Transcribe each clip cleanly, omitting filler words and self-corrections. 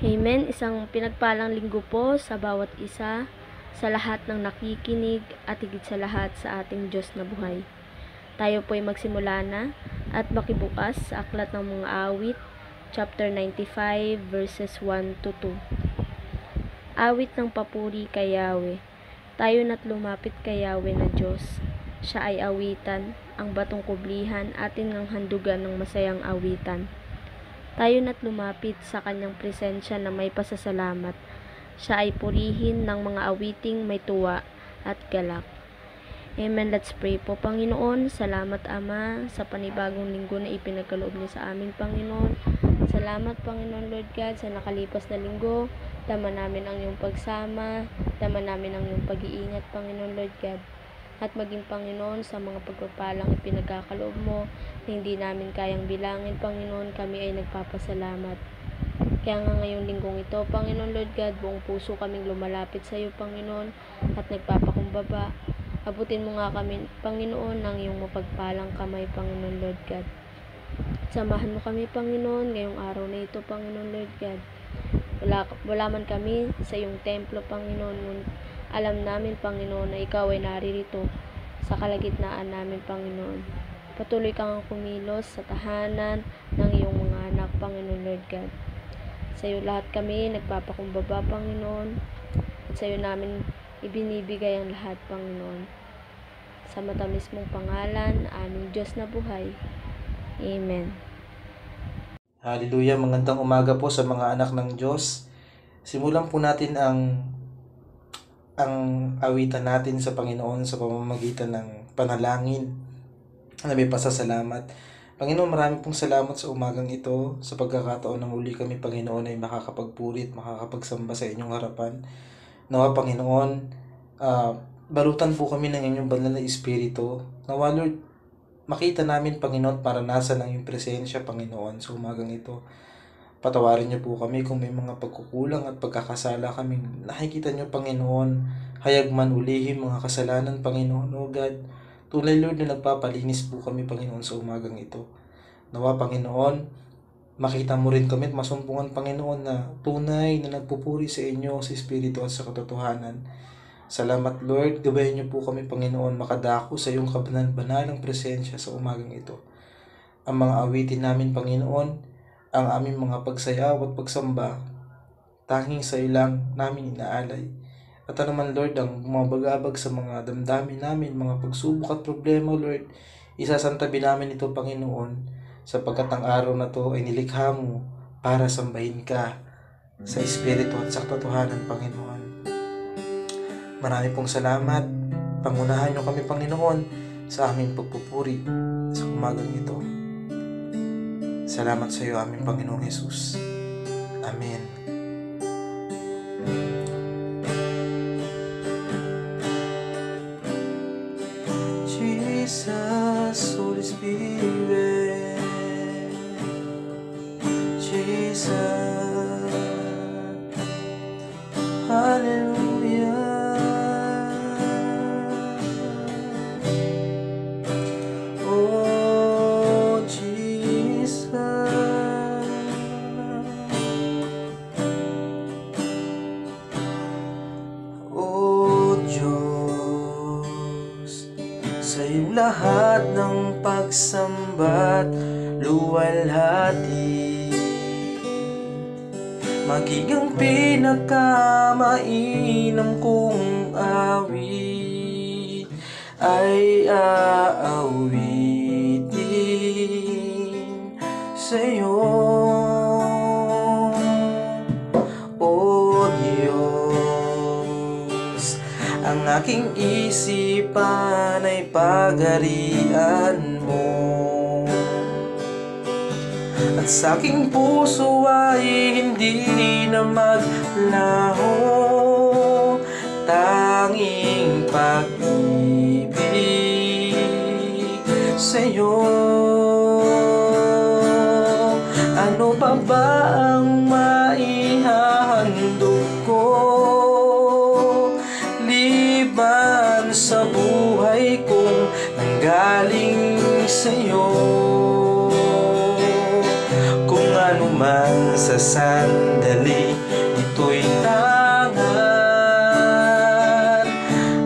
Amen. Isang pinagpalang linggo po sa bawat isa, sa lahat ng nakikinig at higit sa lahat sa ating Diyos na buhay. Tayo po ay magsimula na at makibukas sa Aklat ng Mga Awit, chapter 95, verses 1 to 2. Awit ng papuri kay Yahweh. Tayo na't lumapit kay Yahweh na Diyos. Siya ay awitan, ang batong kublihan, atin ngang handugan ng masayang awitan. Tayo na't lumapit sa kanyang presensya na may pasasalamat. Siya ay purihin ng mga awiting may tuwa at galak. Amen. Let's pray po. Panginoon, salamat Ama sa panibagong linggo na ipinagkaloob niyo sa amin, Panginoon. Salamat, Panginoon Lord God, sa nakalipas na linggo. Tama namin ang iyong pagsama, tama namin ang iyong pag-iingat, Panginoon Lord God. At maging Panginoon sa mga pagpapalang ipinagkakaloob mo na hindi namin kayang bilangin, Panginoon, kami ay nagpapasalamat. Kaya nga ngayong linggong ito, Panginoon Lord God, buong puso kaming lumalapit sa iyo, Panginoon, at nagpapakumbaba. Abutin mo nga kami, Panginoon, ng iyong mapagpalang kamay, Panginoon Lord God. Samahan mo kami, Panginoon, ngayong araw na ito, Panginoon Lord God. Wala man kami sa iyong templo, Panginoon, alam namin, Panginoon, na ikaw ay naririto sa kalagitnaan namin, Panginoon. Patuloy kang kumilos sa tahanan ng iyong mga anak, Panginoon Lord God. Sa iyo lahat kami nagpapakumbaba, Panginoon, at sa iyo namin ibinibigay ang lahat, Panginoon. Sa matamis mong pangalan, aming Diyos na buhay. Amen. Hallelujah, magandang umaga po sa mga anak ng Diyos. Simulan po natin ang awitan natin sa Panginoon sa pamamagitan ng panalangin na may pasasalamat. Panginoon, marami pong salamat sa umagang ito, sa pagkakataon na muli kami, Panginoon, ay makakapagpuri at makakapagsamba sa inyong harapan. Nawa, Panginoon, balutan po kami ng inyong banal na Espiritu. Nawa, Lord, makita namin, Panginoon, maranasan ang iyong presensya, Panginoon, sa umagang ito. Patawarin niyo po kami kung may mga pagkukulang at pagkakasala kaming nakikita niyo, Panginoon. Hayag man ulihin mga kasalanan, Panginoon, O God. Tunay, Lord, na nagpapalinis po kami, Panginoon, sa umagang ito. Nawa, Panginoon, makita mo rin kami at masumpungan, Panginoon, na tunay na nagpupuri sa inyo, sa Espiritu at sa katotohanan. Salamat, Lord. Gabayan niyo po kami, Panginoon, makadako sa iyong kabanal-banalang presensya sa umagang ito. Ang mga awitin namin, Panginoon, ang aming mga pagsayaw at pagsamba, tanging sa iyo lang namin inaalay. At ano man, Lord, ang mabagabag sa mga damdamin namin, mga pagsubok at problema, Lord, isasantabi namin ito, Panginoon, sapagkat ang araw na to ay nilikha mo para sambahin ka sa Espiritu at sa katotohanan, Panginoon. Marami pong salamat. Pangunahan niyo kami, Panginoon, sa aming pagpupuri sa umagang ito. Salamat sa iyo, aming Panginoong Jesus. Amen. Jesus, Holy Spirit, Jesus, Hallelujah. Oh, Jesus, oh Diyos, sa iyong lahat ng pagsamba't luwalhati, maging ang pinakamainam kong awit ay aawitin sa iyo, O Diyos. Ang aking isipan ay pagharian mo, at sa aking puso ay hindi na maglaho, tanging pag-ibig sa iyo. Ano pa ba ang maihahandog ko liban sa buhay kong nanggaling sa iyo? Kung ano man sa sandali, ito'y tangan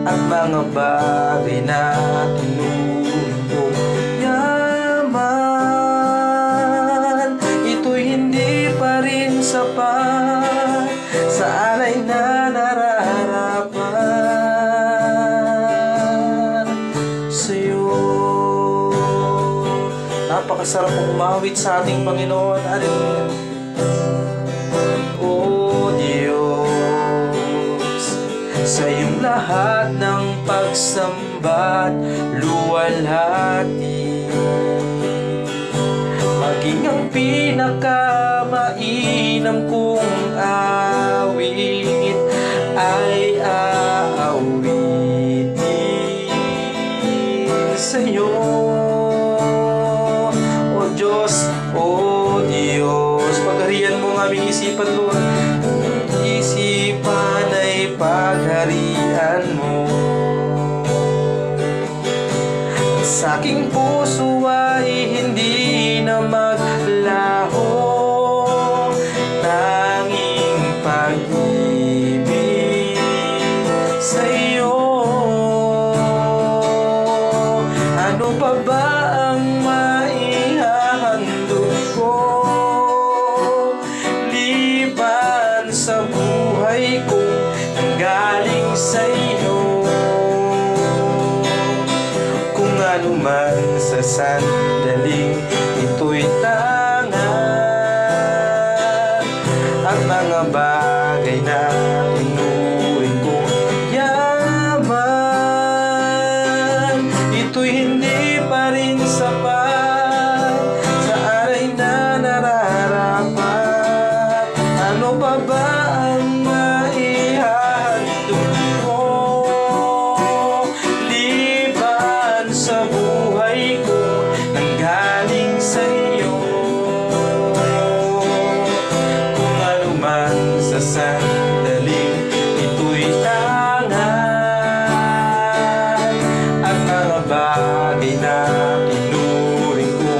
at mga bagay na tinumbong yaman, ito'y hindi pa rin sapat sa alay na nararapat sa'yo. Napakasarap mong umawit sa ating Panginoon. Hallelujah. O Diyos, sa iyong lahat ng pagsamba't luwalhati, maging ang pinakamainam kong awit ay aawitin sa iyo. O Diyos, pagharian mo ang aming isipan, Lord. Isipan ay pagharian mo. Sa aking puso ay hindi na maglaho, tanging pag-ibig sa iyo. Ano pa ba ang maihahandog ko liban sa buhay ko galing sa iyo? Kung ano man sa sandaling ito'y tangan at mga bagay na tinuring ko yaman, ito'y hindi pa rin sapat sa aray na nararapat. Ano pa ba ang maihahandog ko liban sa buhay ko nang galing sa iyo? Kung ano man sa sandaling ito'y tangan at mga bagay na tinuring ko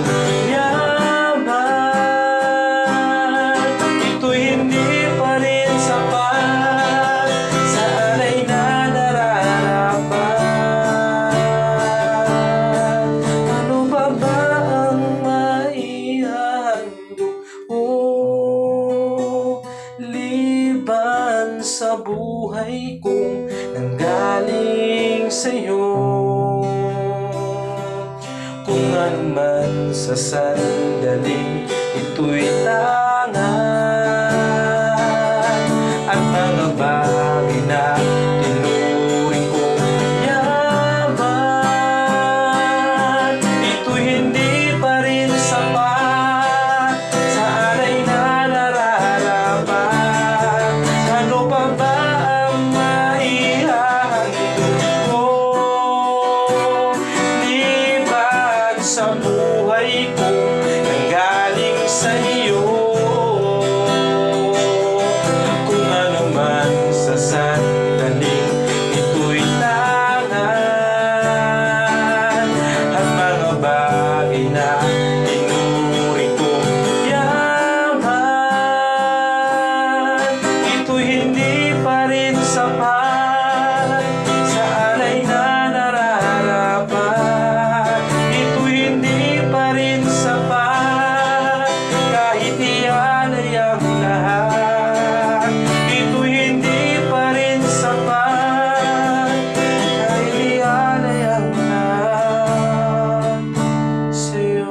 yaman, ito'y hindi pa rin sapat sa alay na nararapat. Ano ba ba ang maihandog mo liban sa buhay kong nanggaling sa'yo? Kung ano man sa sandaling ito'y tangan at mga bagay na tinuring ko yaman, ito'y hindi pa rin sapat sa alay na nararapat. Ano pa ba ang maihahandog ko liban sa buhay ko nanggaling sa iyo? Kung ano man sa sandaling ito'y tangan at mga bagay na tinuring ko yaman, ito'y hindi pa rin sapat sa alay na nararapat. Ito'y hindi pa rin sapat kahit ialay ang lahat. Ito'y hindi pa rin sapat kahit ialay ang lahat sa'yo.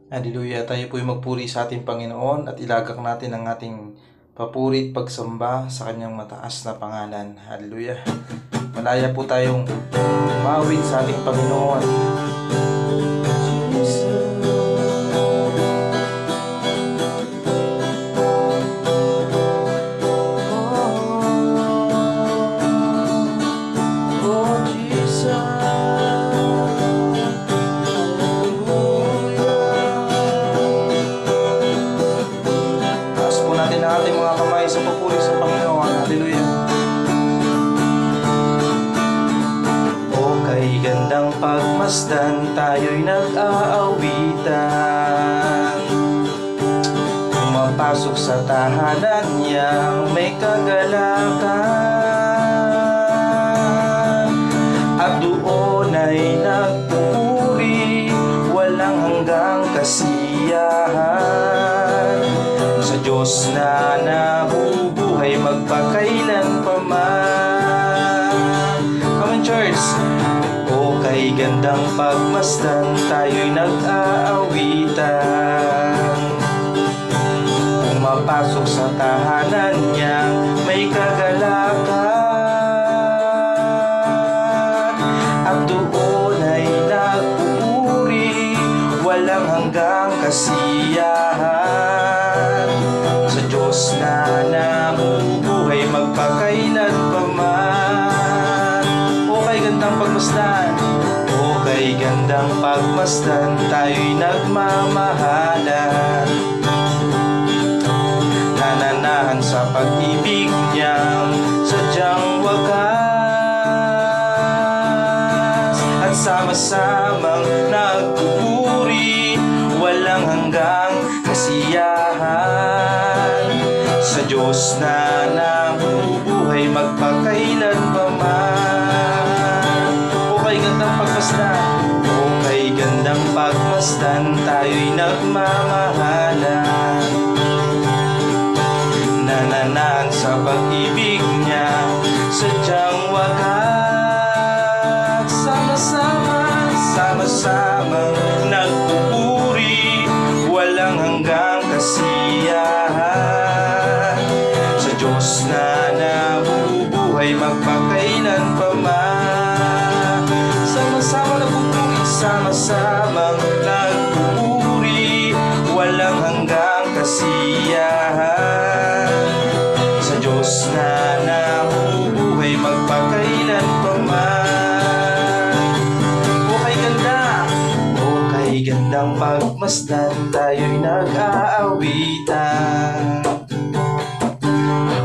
Hallelujah. Tayo po'y magpuri sa ating Panginoon at ilagak natin ang ating papuri at pagsamba sa kanyang mataas na pangalan. Hallelujah. Malaya po tayong umawit sa ating Panginoon. Pagmasdan, tayo'y nag-aawitan, pumapasok sa tahanan niyang may kagalakan, at doon ay nagpupuri, walang hanggang kasiyahan, sa Diyos na nabubuhay magpakailan pa man. Come on, church! Kay gandang pagmasdan, tayo'y nag-aawitan, pumapasok sa tahanan niyang may kagalakan, at doon ay nagpupuri, walang hanggang kasiyahan, sa Diyos na nabubuhay magpakailan pa man. O kay gandang pagmasdan, kay gandang pagmasdan, tayo'y nagmamahalan, nananahan sa pag-ibig niyang sadyang wagas, at sama-samang nagpupuri, walang hanggang kasiyahan, sa Diyos na nabubuhay magpakailan pa man. O kay gandang pagmasdan, gandang pagmasdan, tayo'y nagmamahalan, nananahan sa pag-ibig niya sadyang wagas, sama-samang nagpupuri, walang hanggang kasiyahan, sa Diyos na nabubuhay magpakailan pa man. Sama-sama nagpupuri, sama-samang nagpupuri, walang hanggang kasiyahan, sa Diyos na nabubuhay magpakailan pa man. O kay gandang pagmasdan, tayo'y nag-aawitan,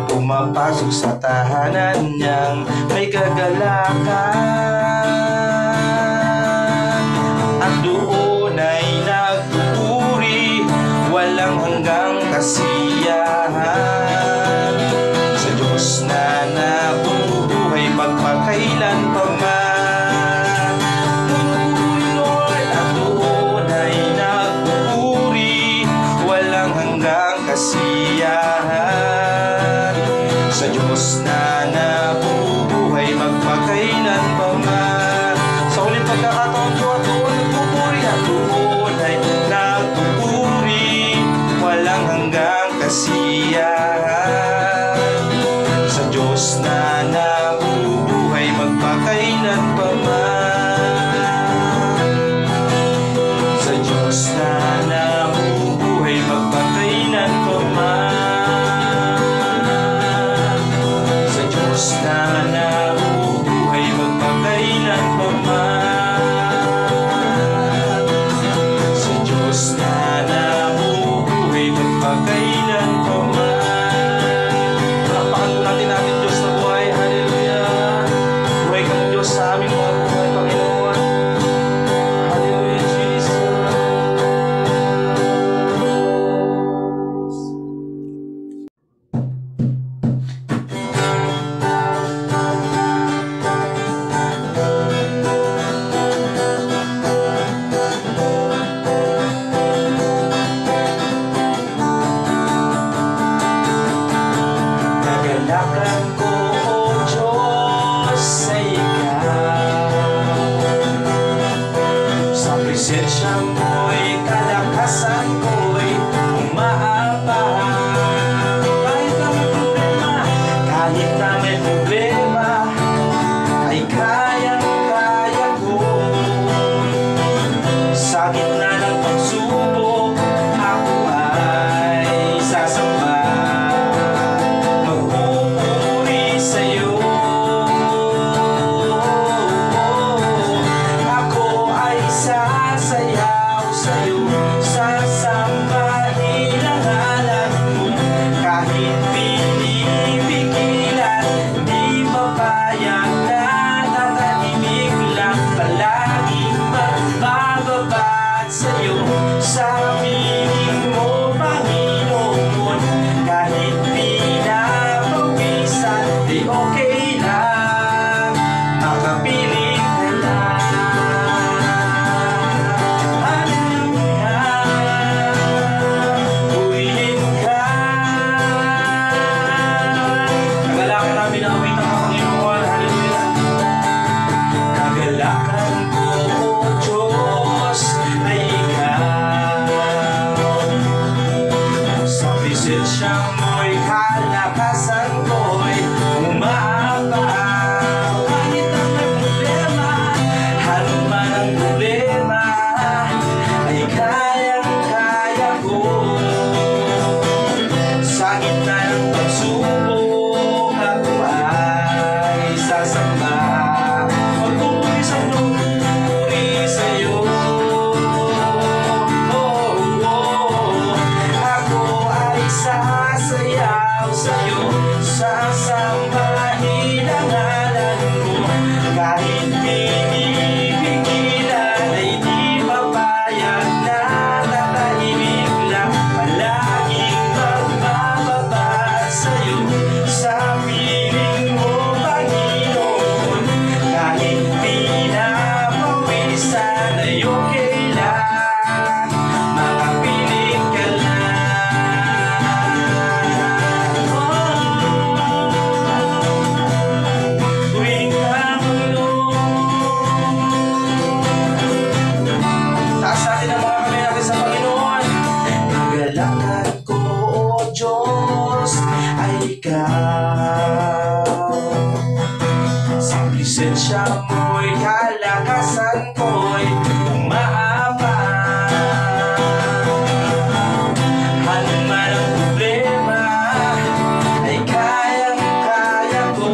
pumapasok sa tahanan niyang may kagalakan, at doon ay nagpupuri, walang hanggang kasiyahan, sa Diyos na nabubuhay magpakailan pa man. Pupuri, Lord, at doon ay nagpupuri, walang hanggang kasiyahan, sa Diyos na nabubuhay magpakailan pa man. Sa uling pagkakataon ko, at doon nagpupuri, at doon ay nagpupuri, walang hanggang kasiyahan, sa Diyos na nabubuhay magpakailan pa man. Sa Diyos na nabubuhay magpakailan pa man. Sa Diyos na nabubuhay magpakailan pa man. Sa Diyos na nabubuhay magpakailan pa man. Palakpakan po natin Diyos na buhay. Hallelujah. Buhay kang Diyos sa aming mga buhay, Panginoon. Hallelujah, Jesus. Nagalakan ko, O Diyos, sa ikaw, sa presensya mo'y kalakas problema ay kayang-kaya ko. Sa gitna ng pagsubok ako ay sasamba. Magpupuri sa pagpupuri sa'yo. Ako ay sasayaw sa'yo, sasambahin ang ngalan mo. Kahit pinipigilan ay di papayag na tatahimik lang. Palaging magbababa sa'yo, sa piling mo, Panginoon. Kahit pinapawisan ay okay lang, makapiling ka tuwing taas natin ang mga kamay natin sa Panginoon. Nagalakad ko, O Diyos, ay ikaw. Sa presensya mo'y kalakasan ko'y umaabang. Anuman ang problema ay kayang-kaya ko.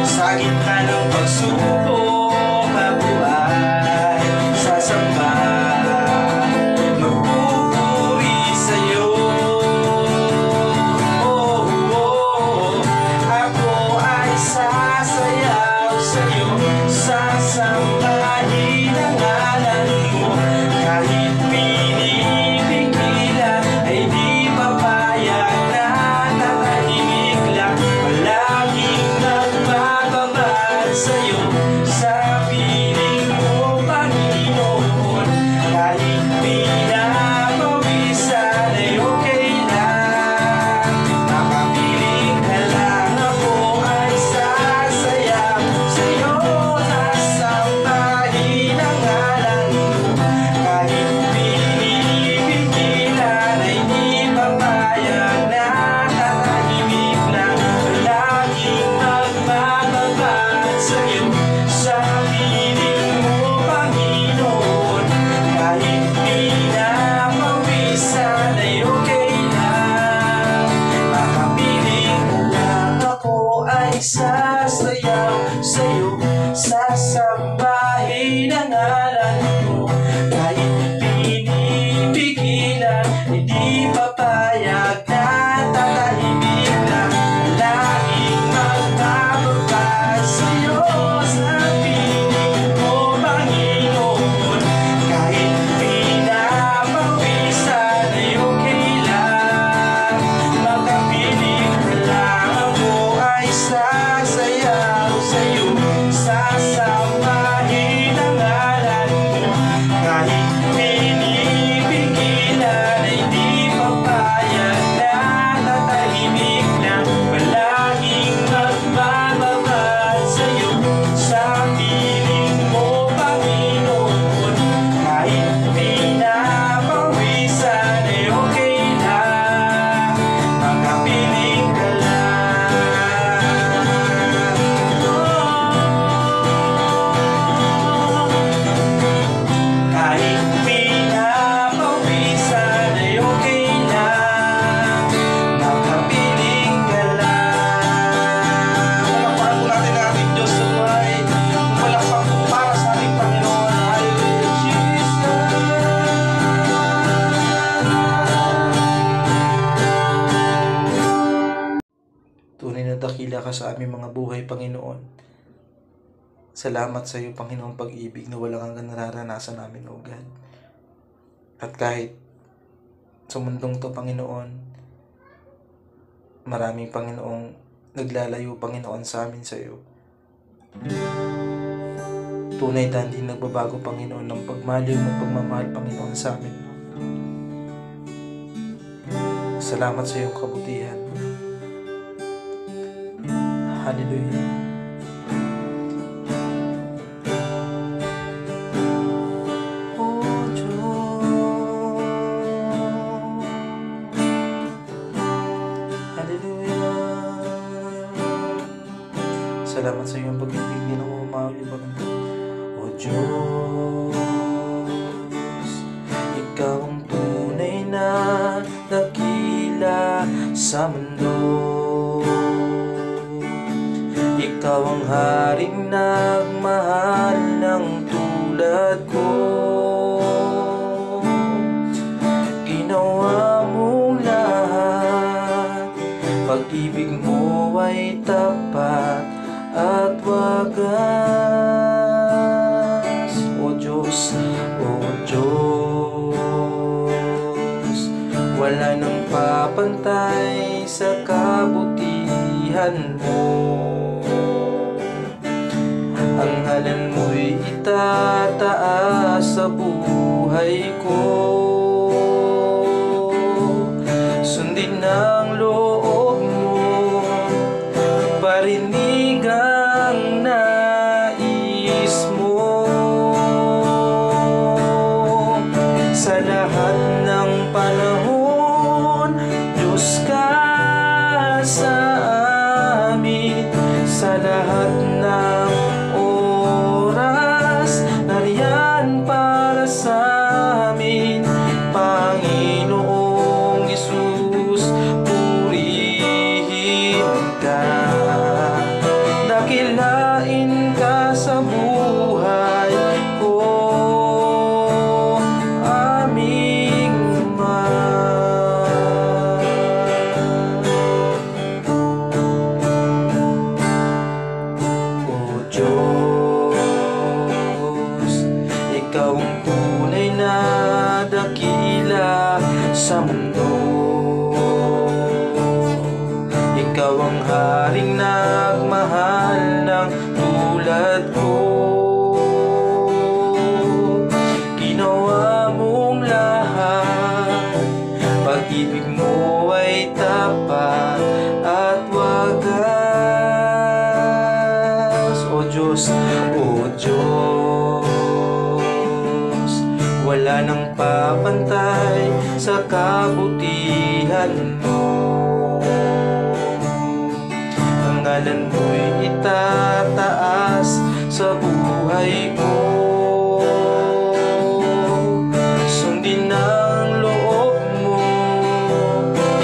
Sa gitna ng pagsubok ako ay sasamba. Magpupuri sa'yo. Ako ay sasayaw sa'yo, sasambahin ang ngalan mo. Kahit pinipigilan ay di papayag na tatahimik lang. Palaging magbababad sa'yo, sa piling mo, Panginoon. Kahit pinapawisan ay okay lang, makapiling ka lang. Ako ay sasayaw sa'yo, sasambahin ang ngalan mo. Kahit pinipigilan ay di papayag na tatahimik lang. Palaging magbababad sa'yo, sa piling mo, Panginoon. Kahit pinapawisan ay okay lang, makapiling ka lang. Ako ay sasayaw sa'yo, sasambahin ang ngalan mo. Kahit pinipigilan, hindi papayag na tatahimik lang. Laging magbababa sa'yo, sa piling mo, Panginoon. Kahit pinapawisan ay okay lang, makapiling ka lang. Ako ay sasayaw sa'yo, sasambahin ang ngalan mo. Kahit pinipigilan ay di papayag na tatahimik lang. Palaging magbababad sa'yo, sa piling mo, Panginoon. Kahit pinapawisan ay okay lang, makapiling ka lang. Kahit pinapawisan ay okay lang, makapiling ka lang. Palakpakan po natin ang ating Diyos sa buhay. Palakpak po para sa ating Panginoon. Hallelujah, Jesus. Tunay na dakila ka sa aming mga buhay, Panginoon. Salamat sa iyo, Panginoong pag-ibig na walang hanggang nararanasan namin, O God. At kahit sa mundong to, Panginoon, maraming, Panginoong, naglalayo, Panginoon, sa amin sa iyo. Tunay na hindi nagbabago, Panginoon, ng pagmaliw ng pagmamahal, Panginoon, sa amin. Salamat sa iyong kabutihan. Hallelujah. Salamat sa iyong pag-ibig, di na umauli, Panginoon. Diyos, Ikaw ang tunay na dakila sa mundo. Ikaw ang haring nagmahal ng tulad ko. Ginawa mong lahat, pag-ibig mo ay tapat at wagas. O Diyos, wala nang papantay sa kabutihan mo. Ang ngalan mo'y itataas sa buhay ko. Sundin ang loob mo, parinig ang nais mo. Sa lahat ng panahon, Diyos ka sa amin. Sa lahat ng oras, nariyan para sa amin. Panginoong Hesus, purihin ka. Dakilain ka sa buhay ko, aming mahal. O Diyos, Ikaw ang tunay na dakila sa mundo. Ikaw ang haring nagmahal ng tulad ko. Ginawa mong lahat, pag-ibig mo ay tapat at wagas. O Diyos, wala nang papantay sa kabutihan mo. Ang ngalan mo'y itataas sa buhay ko. Sundin ang loob mo,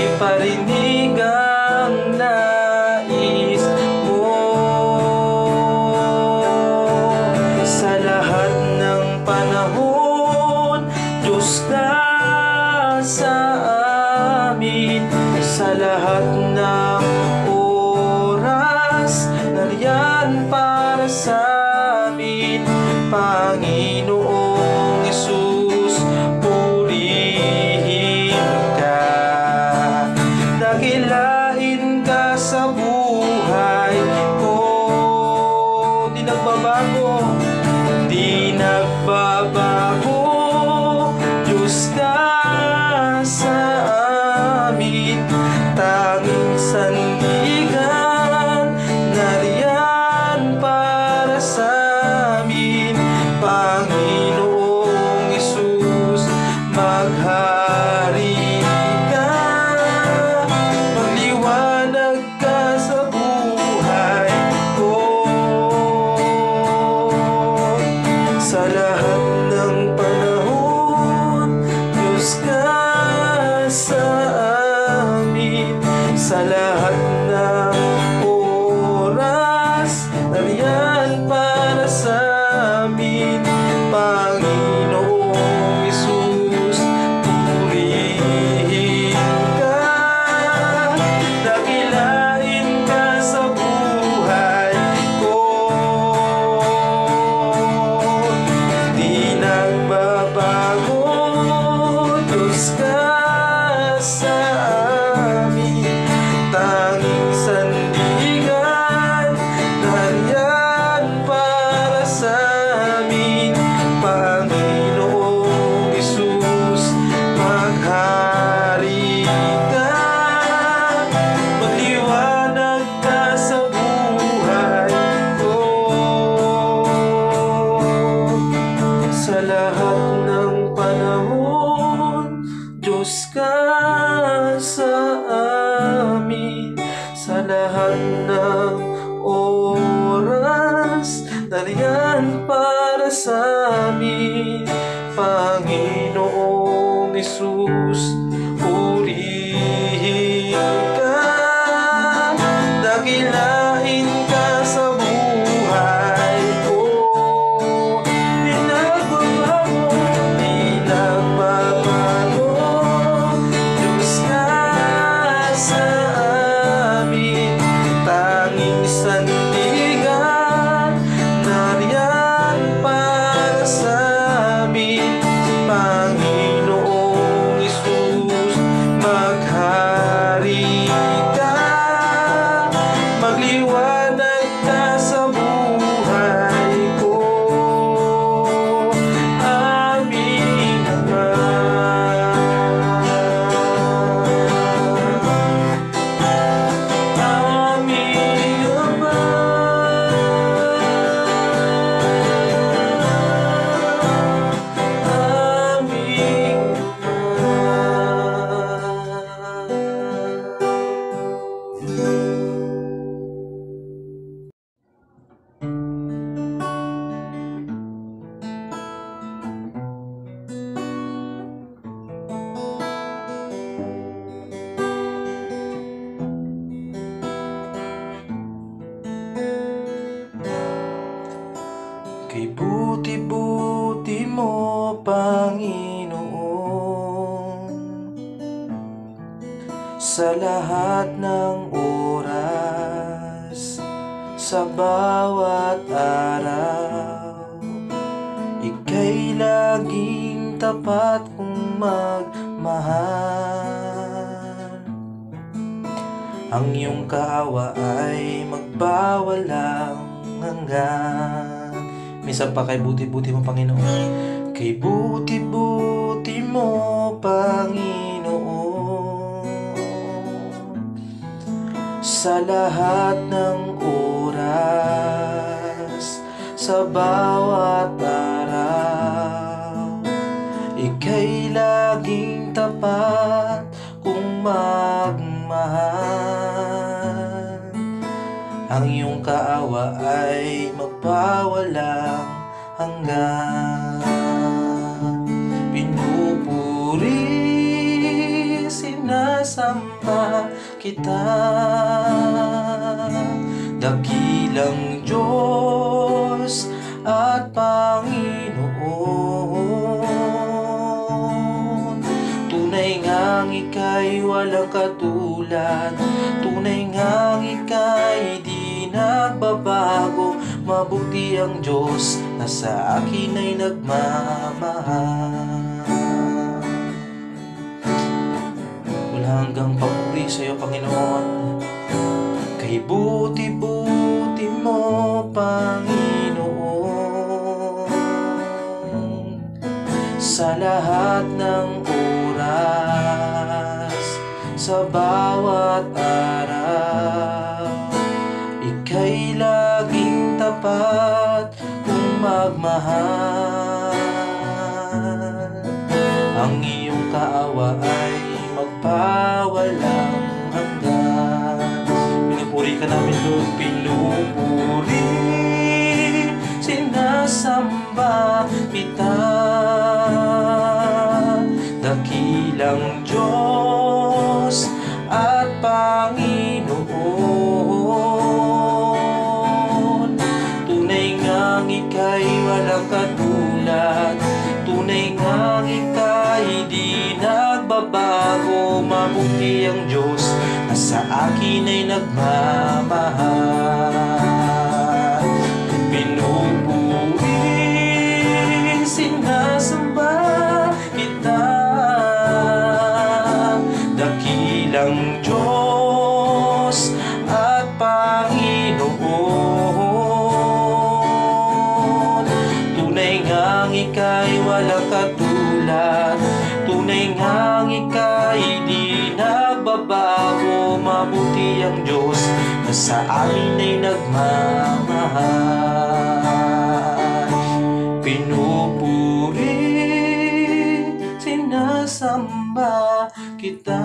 iparinig ang nais mo. Sa lahat ng panahon, Diyos ka sa amin. Sa lahat ng oras, nariyan para sa amin. Panginoong Hesus, purihin ka. Dakilain ka sa buhay ko. Di nagbabago, di nagbabago. Diyos ka sa amin, tanging sandigan, nariyan para sa amin. Panginoong Hesus, maghari ka. Magliwanag ka sa buhay ko. Sa lahat ng panahon, Diyos ka sa amin. Sa lahat ng oras, nariyan para sa amin. Panginoong Hesus, purihin ka. Dakilain ka sa buhay ko. Di nagbabago, Diyos ka sa amin. Tanging sandigan, nariyan para sa amin. Panginoong Hesus, maghari ka. Magliwanag ka sa buhay ko. Sa lahat ng panahon, Diyos ka sa amin. Sa lahat ng oras, nariyan para sa amin, Panginoong Hesus. Purihin ka, dakilain ka sa buhay ko. Pinagbabago, pinagbabago, Diyos ka sa amin, tanging sandigan, nariyan para sa amin, Panginoong Hesus. Maghari ka, magliwanag ka sa buhay ko, aming Ama. Aming Ama. Aming Kay buti-buti mo, Panginoon, sa lahat ng oras, sa bawat araw, ika'y laging tapat kong magmahal. Ang iyong kaawa ay magbawalang hanggan. Minsan pa, kay buti-buti mo, Panginoon. Kay buti-buti mo, Panginoon, sa lahat ng oras, sa bawat araw, ika'y laging tapat kung magmahal. Ang iyong kaawa ay magpawalang hanggan. Pinupuri, sinasamba kita, dakilang Diyos at Panginoon. Tunay ngang ika'y walang katulad, tunay ngang ika'y di nagbabago. Mabuti ang Diyos na sa akin ay nagmamahal. Wala hanggang papuri sa iyo, Panginoon. Kay buti-buti mo, Panginoon, sa lahat ng oras, sa bawat araw, ika'y laging tapat kung magmahal. Ang iyong kaawa ay magpawalang hanggan. Pinupuri ka namin, Lord, pinupuri, sinasamba kita, dakilang Diyos at Panginoon. Tunay ngang ika'y walang katulad, tunay ngang ika'y di nagbabago. Mabuti ang Diyos na sa akin ay nagmamahal. Pinupuri, sinasamba kita, dakilang Diyos at Panginoon. Tunay ngang ika'y walang katulad, tunay ngang ika'y di nagbabago. Mabuti ang Diyos na sa amin ay nagmamahal. Pinupuri, sinasamba kita,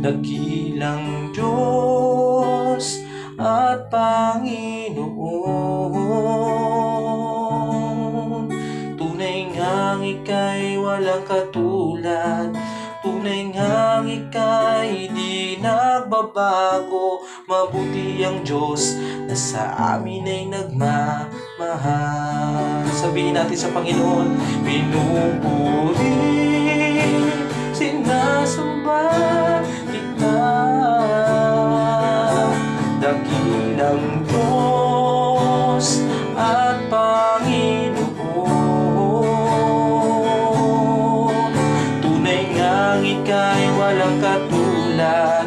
dakilang Diyos at Panginoon. walang katulad. Tunay ngang ika'y di nagbabago. Mabuti ang Diyos na sa amin ay nagmamahal. Sabihin natin sa Panginoon, pinupuri, sinasamba kita, dakilang Diyos at Panginoon. Tunay ngang ika'y walang katulad.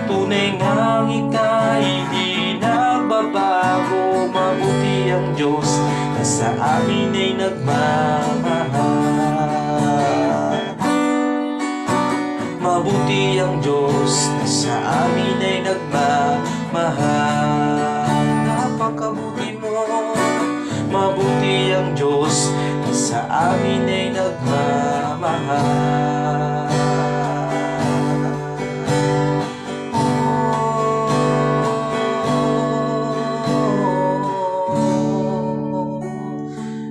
Tunay ngang ika'y di nagbabago. Mabuti ang Diyos na sa amin ay nagmamahal. Mabuti ang Diyos na sa amin ay nagmamahal. Napakabuti mo. Mabuti ang Diyos na sa amin ay nagmamahal.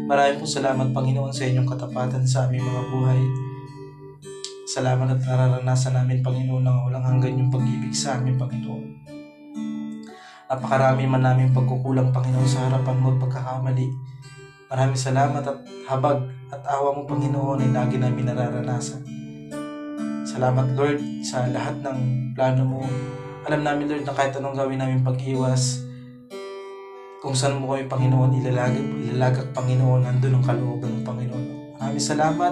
Maraming po salamat, Panginoon, sa inyong katapatan sa aming mga buhay. Salamat at nararanasan namin, Panginoon, na walang hanggan yung pag-ibig sa amin, Panginoon. Napakarami man namin pagkukulang, Panginoon, sa harapan mo at pagkakamali. Maraming salamat at habag at awa mo, Panginoon, ay lagi namin nararanasan. Salamat, Lord, sa lahat ng plano mo. Alam namin, Lord, na kahit anong gawin namin pag-iwas, kung saan mo kami, Panginoon, ilalagak, Panginoon, nandun ang kalooban ng Panginoon. Maraming salamat.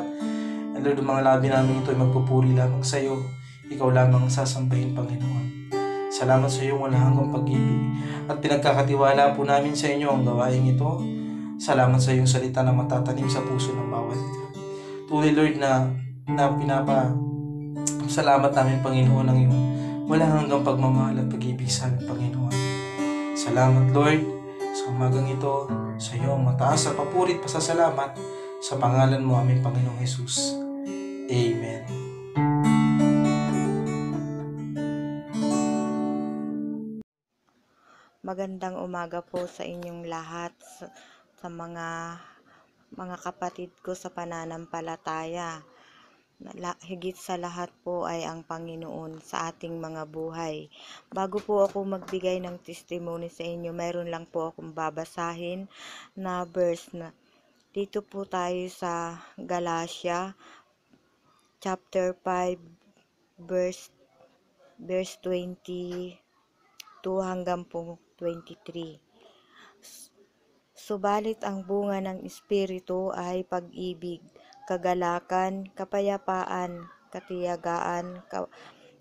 And Lord, ang mga labi namin ito ay magpupuri lamang sa iyo. Ikaw lamang sasambahin, Panginoon. Salamat sa iyong walang hanggang pag-ibig. At pinagkakatiwala po namin sa inyo ang gawain ito. Salamat sa iyong salita na matatanim sa puso ng bawat ito. Tunay, Lord, na salamat namin, Panginoon, ang iyong walang hanggang pagmamahal at pag-ibig sa amin, Panginoon. Salamat, Lord, sa umagang ito, sa iyong mataas sa papurit pasasalamat sa pangalan mo, aming Panginoong Jesus. Amen. Magandang umaga po sa inyong lahat, sa mga kapatid ko sa pananampalataya. Higit sa lahat po ay ang Panginoon sa ating mga buhay. Bago po ako magbigay ng testimony sa inyo, mayroon lang po akong babasahin na verse na dito po tayo sa Galatia chapter 5 verse 22 hanggang po 23. Subalit ang bunga ng Espiritu ay pag-ibig, kagalakan, kapayapaan, katiyagaan,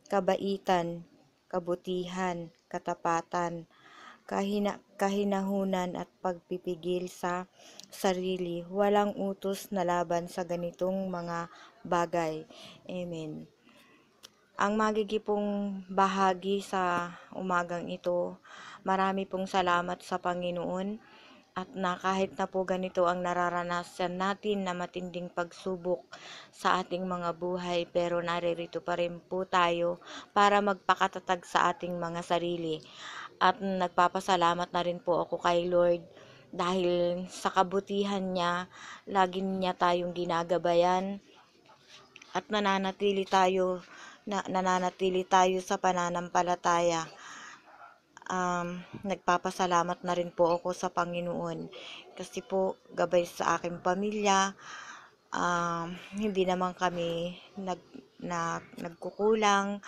kabaitan, kabutihan, katapatan, kahinahunan at pagpipigil sa sarili. Walang utos na laban sa ganitong mga bagay. Amen. Ang magigipong bahagi sa umagang ito, marami pong salamat sa Panginoon at na kahit na po ganito ang nararanasan natin na matinding pagsubok sa ating mga buhay, pero naririto pa rin po tayo para magpakatatag sa ating mga sarili. At nagpapasalamat na rin po ako kay Lord dahil sa kabutihan niya, lagi niya tayong ginagabayan at nananatili tayo sa pananampalataya. Nagpapasalamat na rin po ako sa Panginoon kasi po gabay sa aking pamilya. Hindi naman kami nagkukulang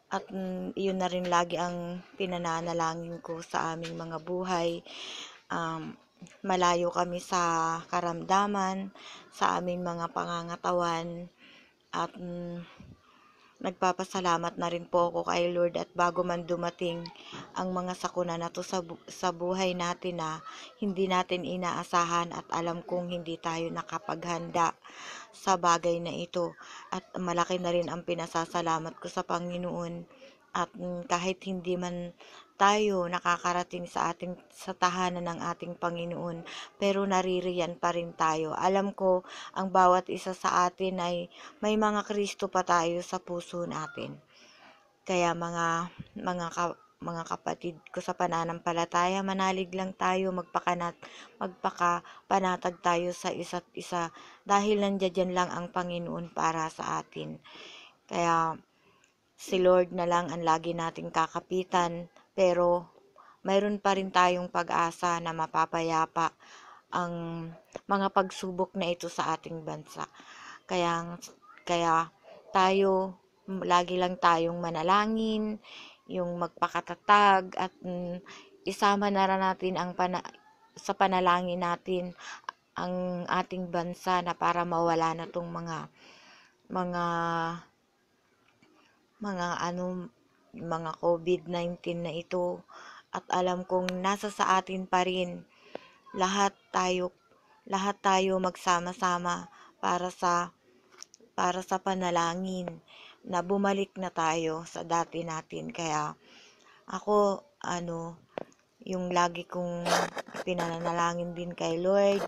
at yun na rin lagi ang pinananalangin ko sa aming mga buhay. Malayo kami sa karamdaman, sa aming mga pangangatawan at nagpapasalamat na rin po ako kay Lord at bago man dumating ang mga sakuna na to sa buhay natin na hindi natin inaasahan at alam kong hindi tayo nakapaghanda sa bagay na ito at malaki na rin ang pinasasalamat ko sa Panginoon at kahit hindi man tayo nakakarating sa tahanan ng ating Panginoon, pero naririyan pa rin tayo. Alam ko ang bawat isa sa atin ay may mga Kristo pa tayo sa puso natin. Kaya mga mga kapatid ko sa pananampalataya, manalig lang tayo, magpakapanatag tayo sa isa't isa dahil nandiyan lang ang Panginoon para sa atin. Kaya si Lord na lang ang lagi nating kakapitan, pero mayroon pa rin tayong pag-asa na mapapayapa ang mga pagsubok na ito sa ating bansa. Kaya, kaya tayo, lagi lang tayong manalangin, yung magpakatatag at isama na rin natin sa panalangin natin ang ating bansa na para mawala na tong mga mga ano mga COVID-19 na ito, at alam kong nasa sa atin pa rin lahat tayo magsama-sama para sa panalangin na bumalik na tayo sa dati natin. Kaya ako yung lagi kong pinanalangin din kay Lord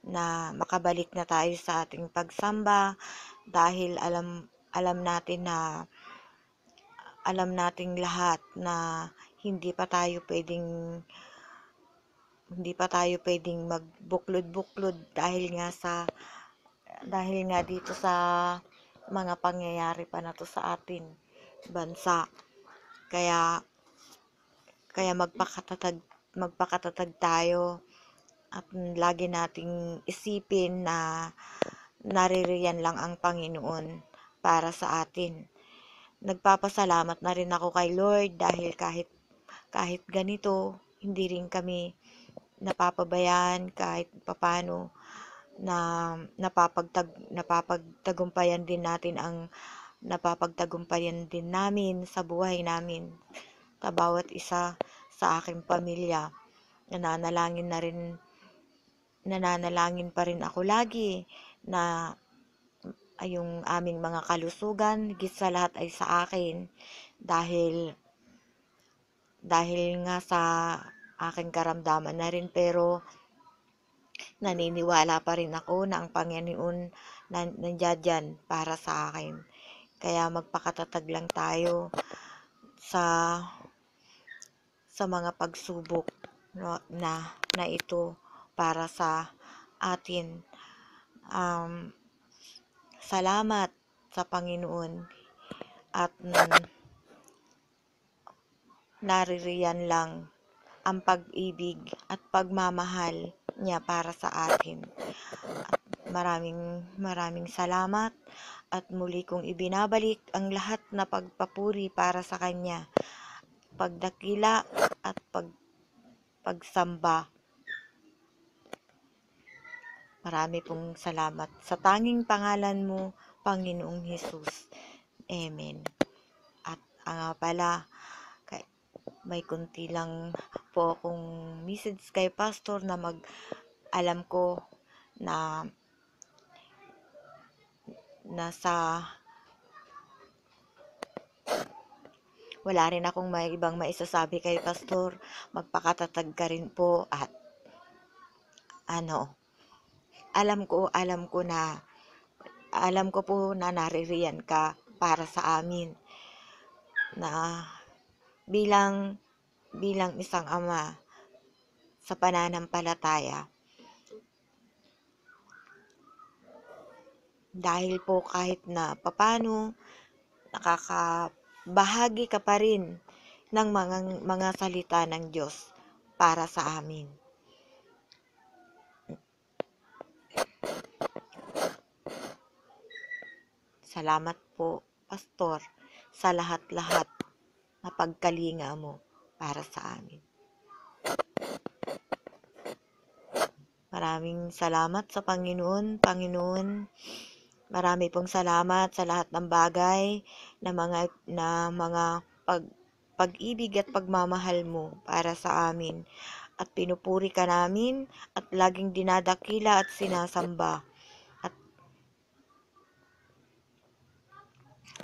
na makabalik na tayo sa ating pagsamba, dahil alam nating lahat na hindi pa tayo pwedeng magbuklod-buklod dahil nga dito sa mga pangyayari pa na to sa atin bansa. Kaya magpakatatag tayo at lagi nating isipin na naririyan lang ang Panginoon para sa atin. Nagpapasalamat na rin ako kay Lord dahil kahit ganito, hindi rin kami napapabayaan kahit papano, na napapagtagumpayan din namin sa buhay namin, sa bawat isa sa aking pamilya. Nananalangin pa rin ako lagi na yung aming mga kalusugan, higit sa lahat ay sa akin, dahil nga sa aking karamdaman na rin, pero naniniwala pa rin ako na ang Panginoon nandiyan para sa akin. Kaya magpakatatag lang tayo sa mga pagsubok na ito para sa atin. Salamat sa Panginoon at naririyan lang ang pag-ibig at pagmamahal niya para sa atin. At maraming salamat, at muli kong ibinabalik ang lahat na pagpapuri para sa Kanya, pagdakila at pagsamba. Marami pong salamat sa tanging pangalan mo, Panginoong Hesus. Amen. At pala, may kunti lang po akong message kay Pastor na alam ko na wala rin akong may ibang maisasabi kay Pastor. Magpakatatag ka rin po, at alam ko po na naririyan ka para sa amin, na bilang isang ama sa pananampalataya. Dahil po kahit na papano, nakakabahagi ka pa rin ng mga salita ng Diyos para sa amin. Salamat po, Pastor, sa lahat-lahat na pagkalinga mo para sa amin. Maraming salamat sa Panginoon. Marami pong salamat sa lahat ng bagay na mga pag-ibig at pagmamahal mo para sa amin. At pinupuri ka namin at laging dinadakila at sinasamba. At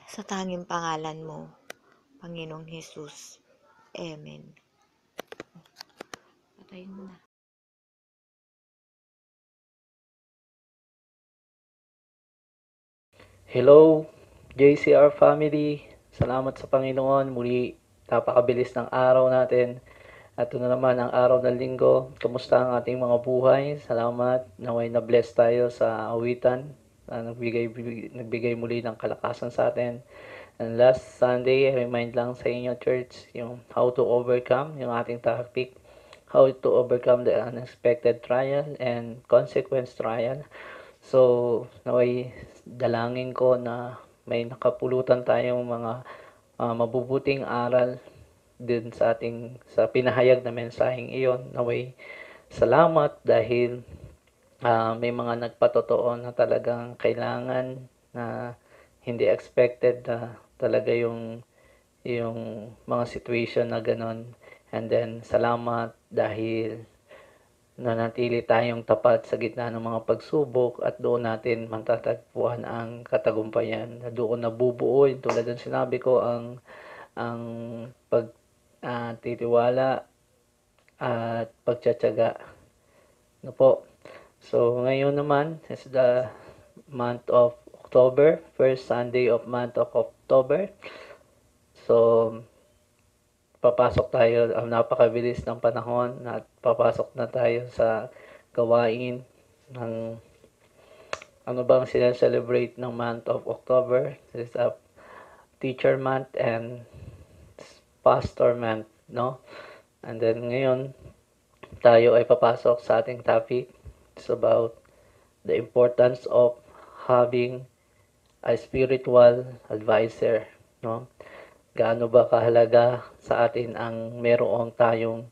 sa tanging pangalan mo, Panginoong Hesus. Amen. Patayin mo na. Hello, JCR family. Salamat sa Panginoon. Muli napakabilis ng araw natin. At ito na naman ang araw ng linggo. Kamusta ang ating mga buhay? Salamat. Naway na bless tayo sa awitan na nagbigay muli ng kalakasan sa atin. And last Sunday, remind lang sa inyo, church, yung how to overcome, yung ating topic, how to overcome the unexpected trial and consequence trial. So, naway dalangin ko na may nakapulutan tayong mga mabubuting aral din sa pinahayag na mensaheng iyon. Naway salamat dahil may mga nagpatotoo na talagang kailangan na hindi expected na talaga yung mga situation na ganon. And then salamat dahil nanatili tayong tapat sa gitna ng mga pagsubok at doon natin matatagpuan ang katagumpayan. Doon nabubuo, tulad ng sinabi ko, ang pagtitiwala at pagtsatsaga. No po. So ngayon naman is the month of October, first Sunday of month of October. So papasok tayo, napakabilis ng panahon at papasok na tayo sa gawain ng ano bang sinaselebrate ng month of October. This is a teacher month and pastor month, no? And then ngayon tayo ay papasok sa ating topic. It's about the importance of having a spiritual advisor, no? Gaano ba kahalaga sa atin ang merong tayong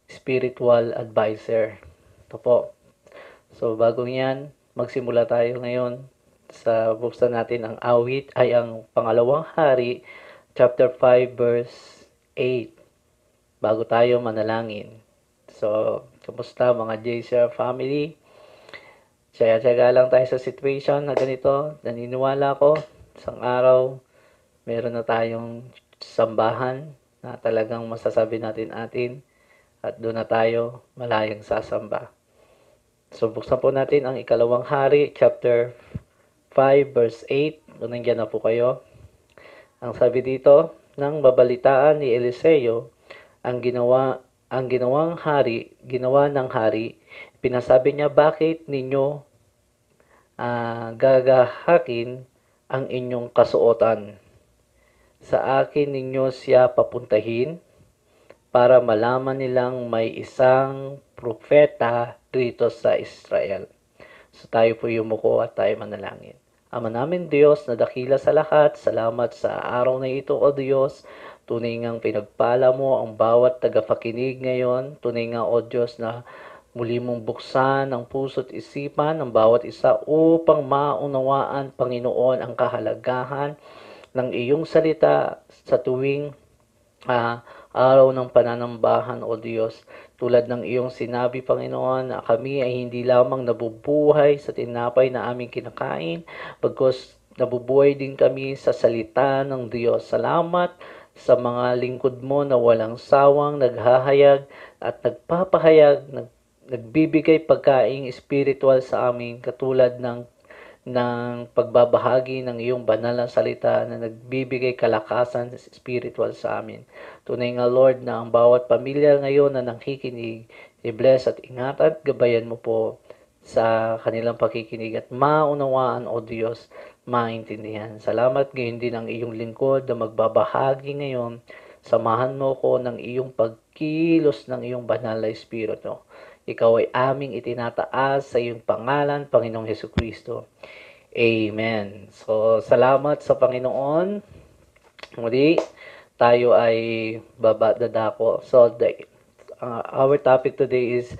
spiritual advisor? Ito po. So, bago yan, magsimula tayo ngayon sa buksan natin ang awit ay ang pangalawang hari, chapter 5, verse 8. Bago tayo manalangin. So, kamusta mga JCR family? Tsaya-tsaga lang tayo sa situation na ganito. Naniniwala ko, isang araw, meron na tayong sambahan na talagang masasabi natin at doon na tayo malayang sasamba. So, buksan po natin ang ikalawang hari, chapter 5, verse 8. Kung nandiyan na po kayo. Ang sabi dito, nang babalitaan ni Eliseo ang ginawa ng hari, pinasabi niya, bakit ninyo gagahakin ang inyong kasuotan? Sa akin ninyo siya papuntahin para malaman nilang may isang propeta dito sa Israel. So tayo po yumuko at tayo manalangin. Ama namin Diyos na dakila sa lahat, salamat sa araw na ito o Diyos. Tunay ngang pinagpala mo ang bawat tagapakinig ngayon. Tunay nga o Diyos na muli mong buksan ang puso't isipan ng bawat isa upang maunawaan, Panginoon, ang kahalagahan ng iyong salita sa tuwing araw ng pananambahan, O Diyos. Tulad ng iyong sinabi, Panginoon, na kami ay hindi lamang nabubuhay sa tinapay na aming kinakain, bagkus nabubuhay din kami sa salita ng Diyos. Salamat sa mga lingkod mo na walang sawang naghahayag at nagpapahayag, nagbibigay pagkaing spiritual sa amin, katulad ng pagbabahagi ng iyong banal na salita na nagbibigay kalakasan spiritual sa amin. Tunay nga Lord na ang bawat pamilya ngayon na nakikinig, i-bless at ingat at gabayan mo po sa kanilang pakikinig at maunawaan, O Diyos, maintindihan. Salamat ngayon din ang iyong lingkod na magbabahagi ngayon. Samahan mo ko ng iyong pagkilos ng iyong banal na espiritu. Ikaw ay aming itinataas sa iyong pangalan, Panginoong Hesukristo. Amen. So, salamat sa Panginoon. Muli, tayo ay dadako. So, our topic today is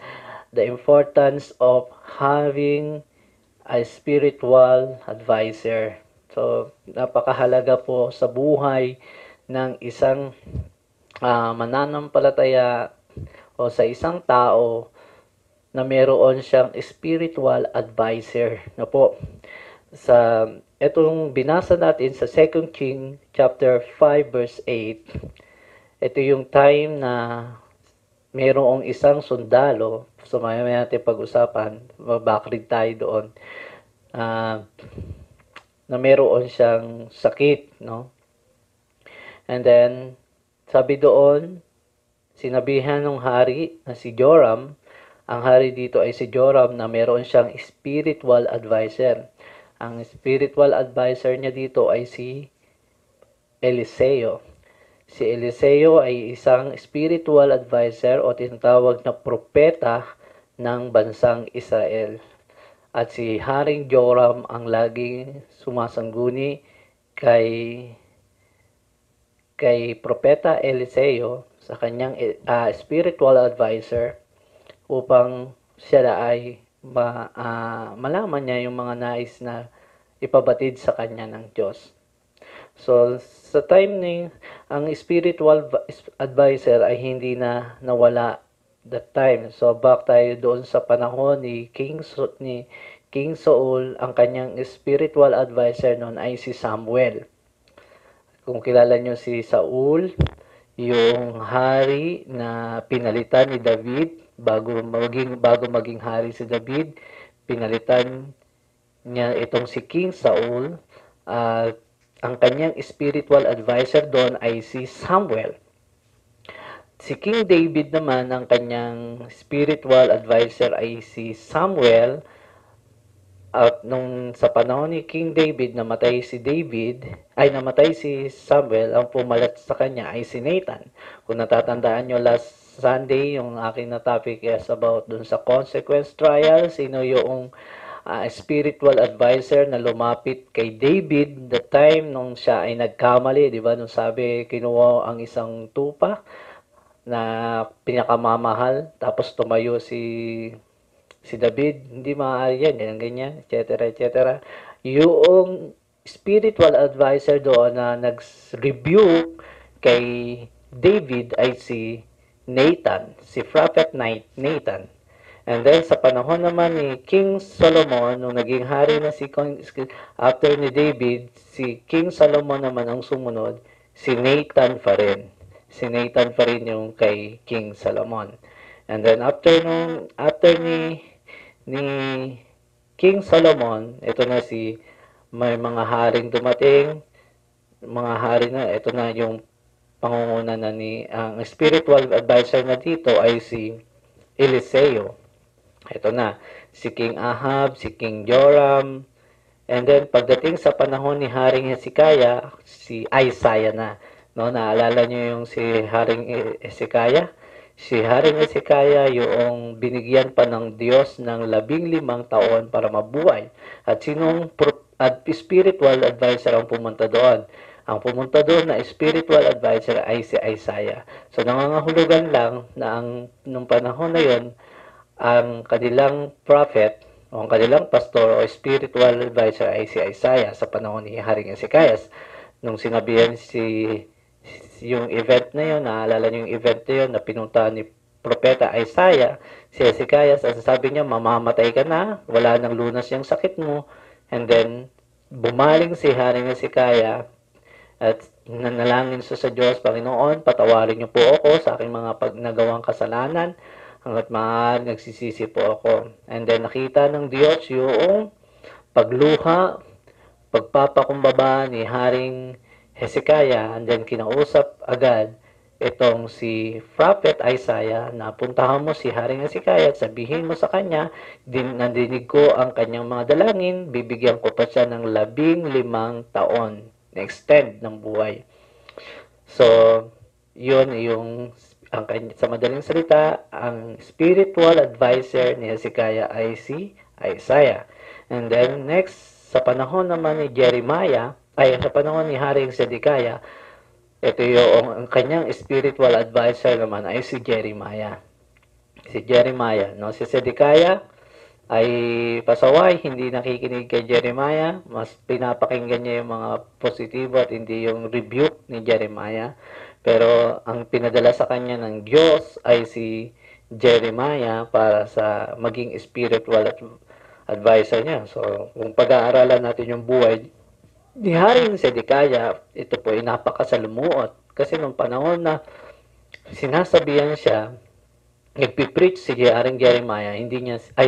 the importance of having a spiritual advisor. So, napakahalaga po sa buhay ng isang mananampalataya o sa isang tao na meron siyang spiritual advisor. Na po, sa itong binasa natin sa 2 King chapter 5 verse 8, ito yung time na mayroong isang sundalo, so may natin pag-usapan, mag-backread tayo doon, na meron siyang sakit, no? And then, sabi doon, sinabihan ng hari na si Joram, ang hari dito ay si Joram na meron siyang spiritual advisor. Ang spiritual advisor niya dito ay si Eliseo. Si Eliseo ay isang spiritual advisor o tinatawag na propeta ng bansang Israel. At si Haring Joram ang laging sumasangguni kay Propeta Eliseo sa kanyang spiritual advisor upang siya ay malaman niya yung mga nais na ipabatid sa kanya ng Diyos. So, sa time ang spiritual advisor ay hindi na nawala that time. So, back tayo doon sa panahon ni King Saul, ang kanyang spiritual advisor noon ay si Samuel. Kung kilala nyo si Saul, yung hari na pinalitan ni David, bago maging hari si David, pinalitan niya itong si King Saul. Ang kanyang spiritual advisor doon ay si Samuel. Si King David naman, ang kanyang spiritual advisor ay si Samuel. At nung sa panahon ni King David, namatay si Samuel, ang pumalat sa kanya ay si Nathan. Kung natatandaan nyo last Sunday, yung aking na topic is about dun sa consequence trial, sino yung spiritual advisor na lumapit kay David the time nung siya ay nagkamali, di ba? Nung sabi, kinuha ang isang tupa na pinakamamahal, tapos tumayo si David, hindi maaari yan, ganyan, etc. etc. Yung spiritual advisor doon na nag-review kay David ay si Nathan, si Prophet Nathan. And then, sa panahon naman ni King Solomon, nung naging hari na after ni David, si King Solomon naman ang sumunod, si Nathan pa rin. Si Nathan pa rin yung kay King Solomon. And then, after ni King Solomon, ito na may mga haring dumating, mga hari na, ito na yung pangunguna na ang spiritual advisor na dito ay si Eliseo. Ito na, si King Ahab, si King Joram, and then pagdating sa panahon ni Haring Hezekiah, si Isaiah na. No, naalala nyo yung si Haring Hezekiah? Si Haring Hezekiah yung binigyan pa ng Diyos ng 15 taon para mabuhay. At sinong spiritual advisor ang pumunta doon? Ang pumunta doon na spiritual advisor ay si Isaiah. So nangangahulugan lang na nung panahon na yon, ang kanilang prophet o ang kanilang pastor o spiritual advisor ay si Isaiah sa panahon ni Haring Hezekiah. Nung sinabihan yung event na yun, naalala niyo yung event na yun na pinunta ni Propeta Isaiah, si Hezekiah, sabi niya, mamamatay ka na, wala nang lunas yung sakit mo. And then, bumaling si Haring Hezekiah at nanalangin sa Diyos, Panginoon, patawarin niyo po ako sa aking mga nagawang kasalanan, hanggat maaari nagsisisi po ako. And then, nakita ng Diyos yung pagluha, pagpapakumbaba ni Haring Hezekiah, and then kinausap agad itong si Prophet Isaiah na puntahan mo si Haring Hezekiah at sabihin mo sa kanya, nandinig ko ang kanyang mga dalangin, bibigyan ko pa siya ng 15 taon na extend ng buhay. So, yun yung sa madaling salita, ang spiritual advisor ni Hezekiah ay si Isaiah. And then next, sa panahon naman ni sa panahon ni Haring Zedekiah, ito yung ang kanyang spiritual advisor naman ay si Jeremiah. Si Jeremiah, no? Si Zedekiah ay pasaway, hindi nakikinig kay Jeremiah, mas pinapakinggan niya yung mga positibo at hindi yung rebuke ni Jeremiah. Pero ang pinadala sa kanya ng Diyos ay si Jeremiah para sa maging spiritual advisor niya. So, kung pag-aaralan natin yung buhay ni Haring Zedekiah, ito po ay napakasalimuot. Kasi nung panahon na sinasabihan siya, nagpipreach si Haring Jeremiah,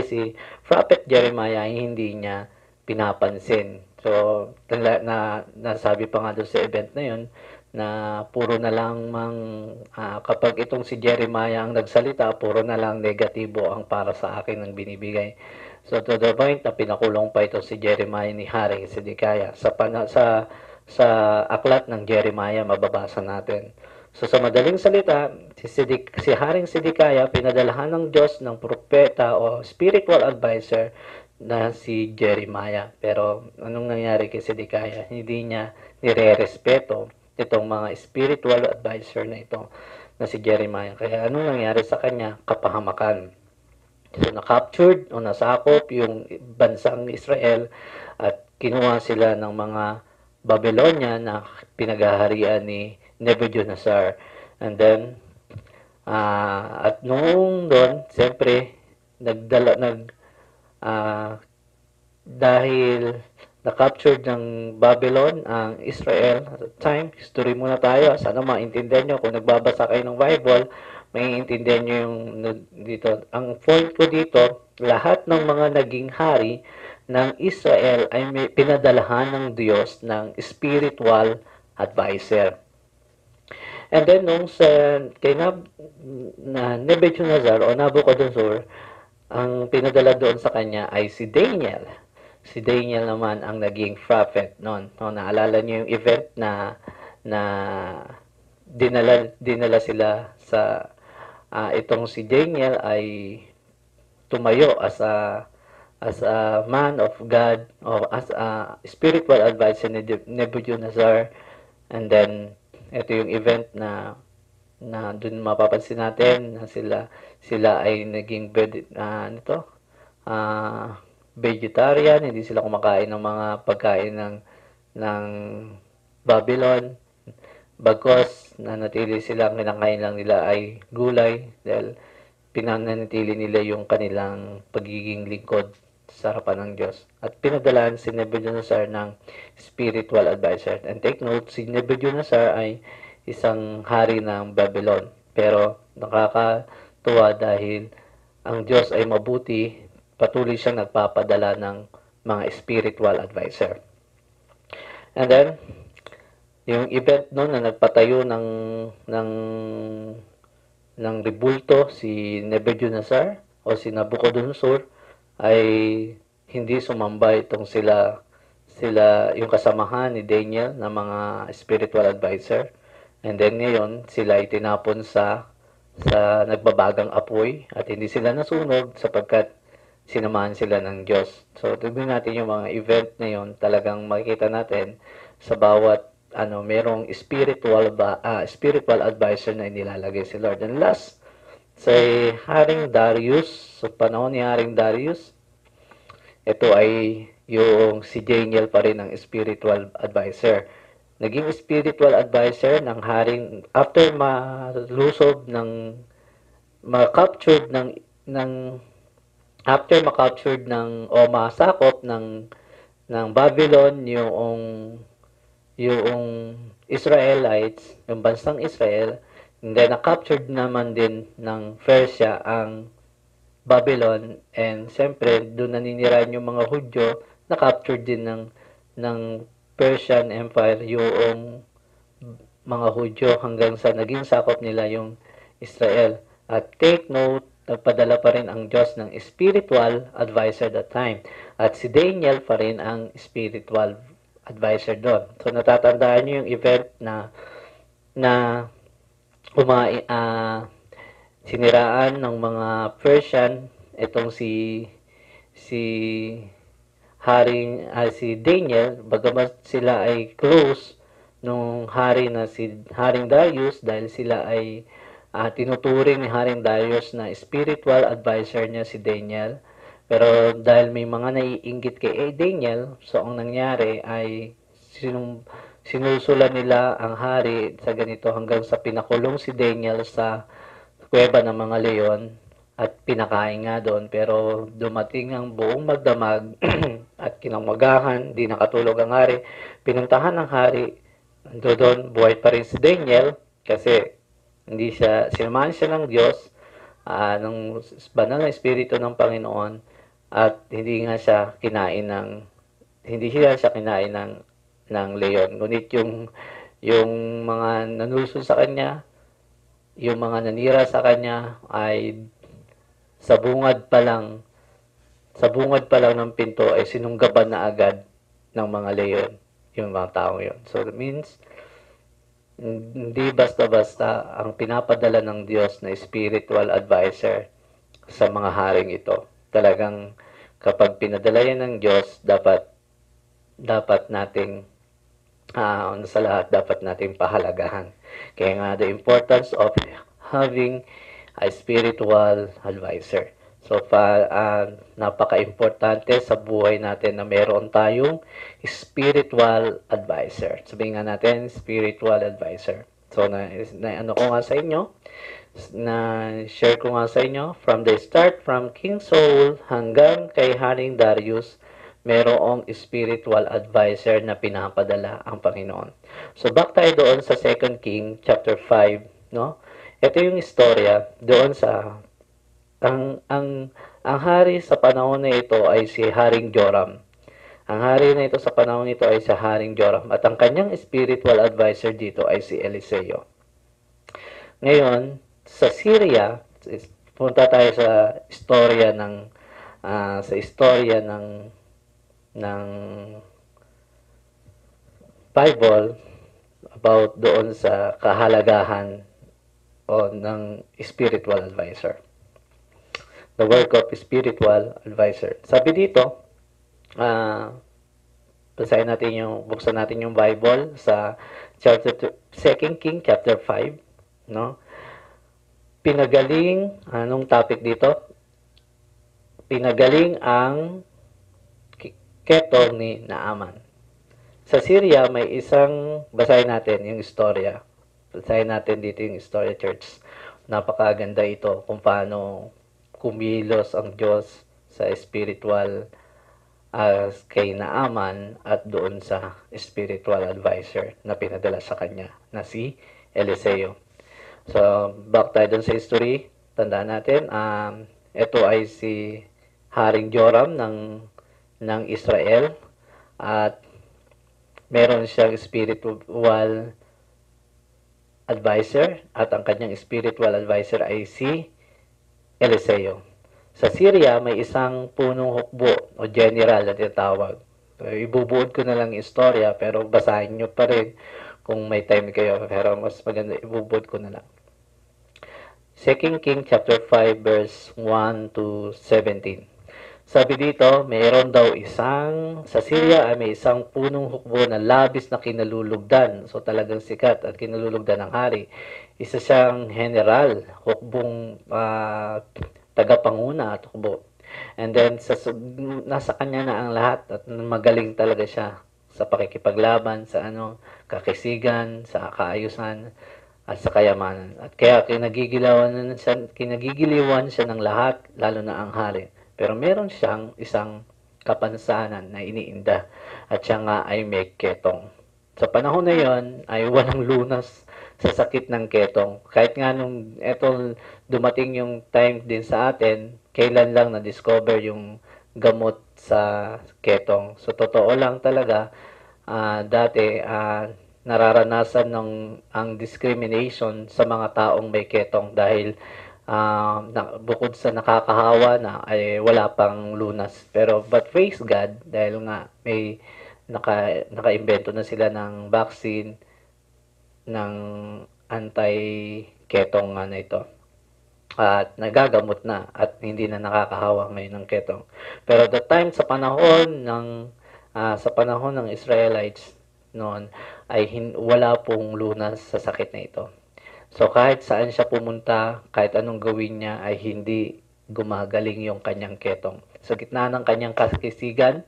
si Prophet Jeremiah, hindi niya pinapansin. So, nasabi pa nga doon sa event na yun, puro na lang kapag itong si Jeremiah ang nagsalita, puro na lang negatibo ang para sa akin ang binibigay. So to the point na pinakulong pa ito si Jeremiah ni Haring Sidikaya. Sa aklat ng Jeremiah mababasa natin. So sa madaling salita, si Haring Sidikaya pinadalahan ng Diyos ng propeta o spiritual advisor na si Jeremiah. Pero anong nangyari kay Sidikaya? Hindi niya nire-respeto itong mga spiritual advisor na ito na si Jeremiah. Kaya anong nangyari sa kanya? Kapahamakan. So na-captured o nasakop yung bansang Israel at kinuha sila ng mga Babylonia na pinaghaharian ni Nebuchadnezzar. And then, at noong doon, siyempre, dahil na-captured ng Babylon ang Israel at the time, history muna tayo, sana maintindihan nyo, kung nagbabasa kayo ng Bible, maiintindihan nyo yung dito. Ang point ko dito, lahat ng mga naging hari ng Israel ay may pinadalahan ng Diyos ng spiritual advisor. And then, nung kay Nebuchadnezzar o Nabucodonosor, ang pinadala doon sa kanya ay si Daniel. Si Daniel naman ang naging prophet noon. No, naalala niyo yung event na dinala sila sa itong si Daniel ay tumayo as a man of God or as a spiritual advisor ni Nebuchadnezzar. And then ito yung event na dun mapapansin natin na sila ay naging vegetarian, hindi sila kumakain ng mga pagkain ng Babylon. Bagkos nanatili silang kinakain lang nila ay gulay dahil pinananatili nila yung kanilang pagiging lingkod sa harapan ng Diyos. At pinadalaan si Nebuchadnezzar ng spiritual advisor. And take note, si Nebuchadnezzar ay isang hari ng Babylon. Pero nakakatuwa dahil ang Diyos ay mabuti, patuloy siyang nagpapadala ng mga spiritual advisor. And then, yung event noon na nagpatayo ng rebulto si Nebuchadnezzar o si Nabucodonosor ay hindi sumamba itong sila yung kasamahan ni Daniel na mga spiritual advisor. And then ngayon sila ay tinapon sa nagbabagang apoy at hindi sila nasunog sapagkat sinamahan sila ng Diyos. So tignan natin yung mga event na yun, talagang makikita natin sa bawat merong spiritual advisor na inilalagay si Lord. And last, sa Haring Darius, sa panahon ni Haring Darius, ito ay yung si Daniel pa rin ang spiritual advisor. Naging spiritual advisor ng haring after malusob ma-captured o masakop ng Babylon yung Israelites, yung bansang Israel, and then na-captured naman din ng Persia ang Babylon, and siyempre doon naninirahan yung mga Hudyo, na-captured din ng Persian Empire yung mga Hudyo hanggang sa naging sakop nila yung Israel. At take note, nagpadala pa rin ang Diyos ng spiritual advisor that time. At si Daniel pa rin ang spiritual advisor doon. So natatandaan niyo yung event na siniraan ng mga Persian itong si Daniel, bagamat sila ay close nung hari na si Haring Darius dahil sila ay tinuturing ni Haring Darius na spiritual advisor niya si Daniel. Pero dahil may mga naiinggit kay Daniel, so ang nangyari ay sinusulan nila ang hari sa ganito hanggang sa pinakulong si Daniel sa kuweba ng mga leon at pinakain nga doon. Pero dumating ang buong magdamag at kinamagahan, di nakatulog ang hari. Pinuntahan ng hari, doon buhay pa rin si Daniel kasi sinamahan siya ng Diyos, ng banal na espiritu ng Panginoon, at hindi siya kinain ng leon. Ngunit Yung mga nanusod sa kanya, yung mga nanira sa kanya ay sa bungad pa lang, sa bungad pa lang ng pinto ay sinunggaban na agad ng mga leyon yung mga taong yun. So it means hindi basta-basta ang pinapadala ng Diyos na spiritual advisor sa mga haring ito. Talagang kapag pinadala yan ng Diyos, dapat nating una sa lahat, dapat nating pahalagahan. Kaya nga, the importance of having a spiritual advisor. So, napaka-importante sa buhay natin na meron tayong spiritual advisor. Sabihin nga natin, spiritual advisor. So, ano ko nga sa inyo, na share ko nga sa inyo, from the start, from King Saul hanggang kay Haring Darius, merong spiritual advisor na pinapadala ang Panginoon. So back tayo doon sa 2 King chapter 5, no? Ito yung istorya doon sa ang hari sa panahon na ito ay si Haring Joram. Ang hari na ito sa panahon nito ay si Haring Joram at ang kanyang spiritual advisor dito ay si Eliseo. Ngayon, sa Syria, punta tayo sa istorya ng Bible about doon sa kahalagahan o ng spiritual advisor. The work of spiritual advisor. Sabi dito, buksan natin yung Bible sa chapter 2 King chapter 5, no? Pinagaling, anong topic dito? Pinagaling ang ketong ni Naaman. Sa Syria, may basahin natin yung istorya. Basahin natin dito yung istorya, church. Napakaganda ito kung paano kumilos ang Diyos sa spiritual kay Naaman at doon sa spiritual advisor na pinadala sa kanya na si Eliseo. So, back tayo dun sa history. Tandaan natin, ito ay si Haring Joram ng Israel at meron siyang spiritual advisor at ang kanyang spiritual advisor ay si Eliseo. Sa Syria, may isang punong hukbo o general na tinatawag. So, ibubuod ko na lang yung istorya pero basahin nyo pa rin kung may time kayo. Pero mas maganda, ibubuod ko na lang. 2 King chapter 5 verse 1 to 17. Sabi dito, mayroon daw sa Syria ay may isang punong hukbo na labis na kinalulugdan. So talagang sikat at kinalulugdan ng hari. Isa siyang general, hukbong tagapanguna at hukbo. And then nasa kanya na ang lahat at magaling talaga siya sa pakikipaglaban, sa kakisigan, sa kaayusan at sa kayamanan. At kaya kinagigiliwan siya ng lahat, lalo na ang hari. Pero meron siyang isang kapansanan na iniinda at siya nga ay may ketong. Sa panahon na yon ay walang lunas sa sakit ng ketong. Kahit nga nung dumating yung time din sa atin, kailan lang na-discover yung gamot sa ketong. So totoo lang talaga, dati nararanasan ang discrimination sa mga taong may ketong dahil bukod sa nakakahawa na ay wala pang lunas. But praise God dahil nga may naka-imbento na sila ng vaccine ng anti-ketong na ito. At nagagamot na at hindi na nakakahawa ngayon ng ketong. Pero the time sa panahon ng Israelites noon ay wala pong lunas sa sakit na ito. So kahit saan siya pumunta, kahit anong gawin niya ay hindi gumagaling yung kanyang ketong. Sa gitna ng kanyang kakisigan,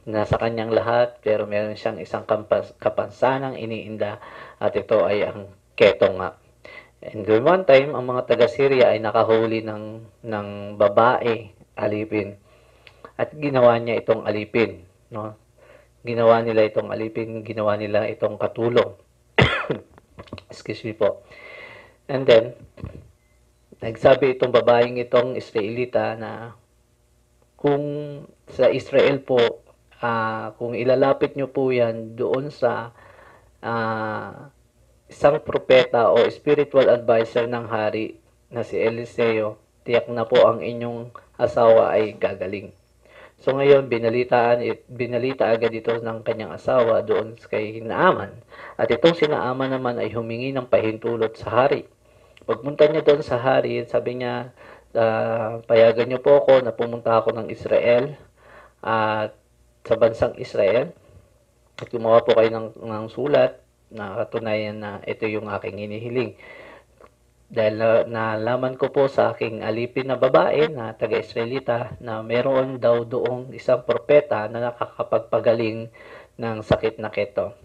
nasa kanyang lahat, pero meron siyang isang kapansanang iniinda at ito ay ang ketong nga. And then one time, ang mga taga-Syria ay nakahuli ng babae, alipin. At ginawa niya itong alipin. No? Ginawa nila itong katulong. Excuse me po. And then, nagsabi itong babaeng itong Israelita na kung sa Israel po, kung ilalapit nyo po yan doon sa isang propeta o spiritual advisor ng hari na si Eliseo, tiyak na po ang inyong asawa ay gagaling. So ngayon, binalita agad ito ng kanyang asawa doon kay Naaman. At itong si Naaman naman ay humingi ng pahintulot sa hari. Pagpunta niya doon sa hari, sabi niya, payagan niyo po ako na pumunta ako ng Israel at sa bansang Israel at gumawa po kayo ng sulat na katunayan na ito yung aking hinihiling. Dahil nalaman ko po sa aking alipin na babae na taga-Israelita na meron daw doong isang propeta na nakakapagpagaling ng sakit na keto.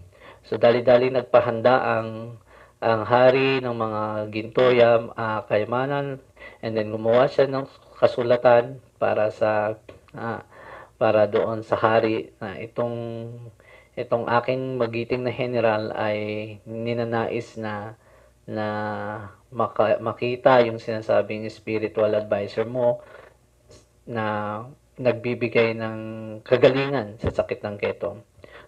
So dali-dali nagpahanda ang hari ng mga gintoya, kayamanan, and then gumawa siya ng kasulatan para doon sa hari na itong aking magiting na general ay ninanais na makita yung sinasabing spiritual advisor mo na nagbibigay ng kagalingan sa sakit ng keto.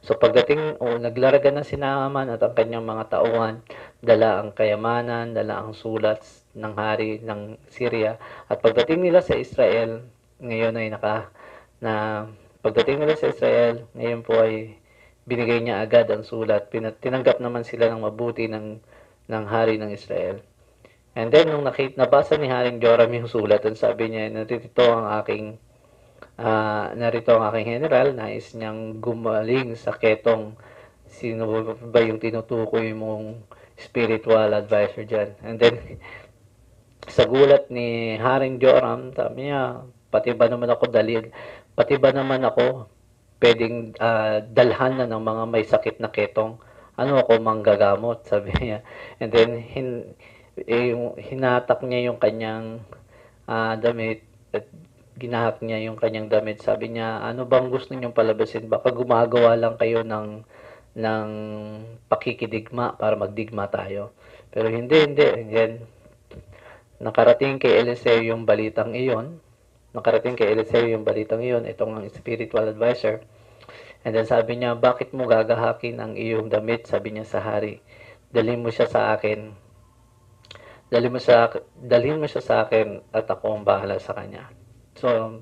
So pagdating, naglarga na si Naaman at ang kanyang mga tauhan, dala ang kayamanan, dala ang sulat ng hari ng Syria. At pagdating nila sa Israel, ngayon ay pagdating nila sa Israel, ngayon po ay binigay niya agad ang sulat. Tinanggap naman sila ng mabuti ng hari ng Israel. And then, nung nabasa ni Haring Joram yung sulat, at sabi niya, narito ang aking general, nais niyang gumaling sa ketong. Sino ba yung tinutukoy mong spiritual advisor dyan? And then, sa gulat ni Haring Joram, sabi niya, pati ba naman ako pwedeng dalhan na ng mga may sakit na ketong? Ano ako manggagamot? Sabi niya. And then, hinatak niya yung kanyang damit at ginahak niya yung kanyang damit. Sabi niya, ano bang gusto niyong palabasin? Baka gumagawa lang kayo ng pakikidigma para magdigma tayo. Pero hindi. Yan. Nakarating kay Eliseo yung balitang iyon. Itong ang spiritual advisor. And then sabi niya, bakit mo gagahakin ang iyong damit? Sabi niya sa hari, dalhin mo siya sa akin at ako ang bahala sa kanya. So,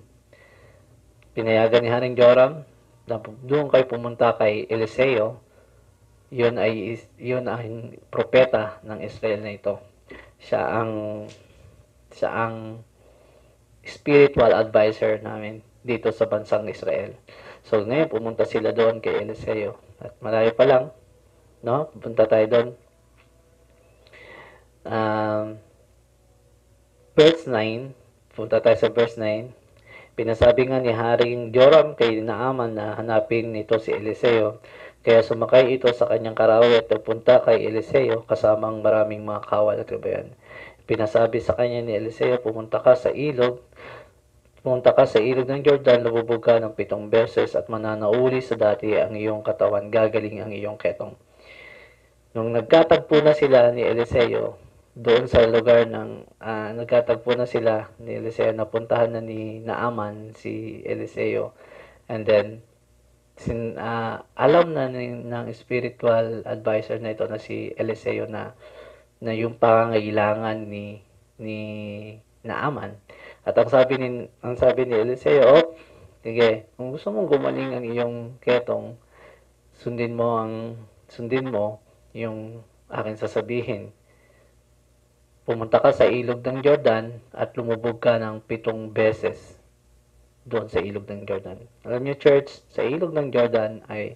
pinayagan ni Haring Joram na doon kayo pumunta kay Eliseo. Yun ay propeta ng Israel na ito. Siya ang spiritual advisor namin dito sa bansang Israel. So, ngayon pumunta sila doon kay Eliseo. At malayo pa lang, no? Pupunta tayo doon. Verse 9, punta tayo sa verse 9. Pinasabi nga ni Haring Joram kay Naaman na hanapin nito si Eliseo. Kaya sumakay ito sa kanyang karawi at pupunta kay Eliseo kasamang maraming mga kawal at kabayan. Pinasabi sa kanya ni Eliseo, pumunta ka sa ilog ng Jordan, lumubog ka ng 7 beses at mananauli sa dati ang iyong katawan, gagaling ang iyong ketong. Nung nagkatagpo na sila ni Eliseo, doon sa lugar ni Eliseo, napuntahan na ni Naaman si Eliseo. And then, alam na ng spiritual advisor na ito na si Eliseo na yung pangangailangan ni Naaman. At ang sabi ni Eliseo, sige, kung gusto mong gumaling ang iyong ketong, sundin mo yung aking sasabihin. Pumunta ka sa ilog ng Jordan at lumubog ka ng 7 beses doon sa ilog ng Jordan. Alam niyo, church, sa ilog ng Jordan ay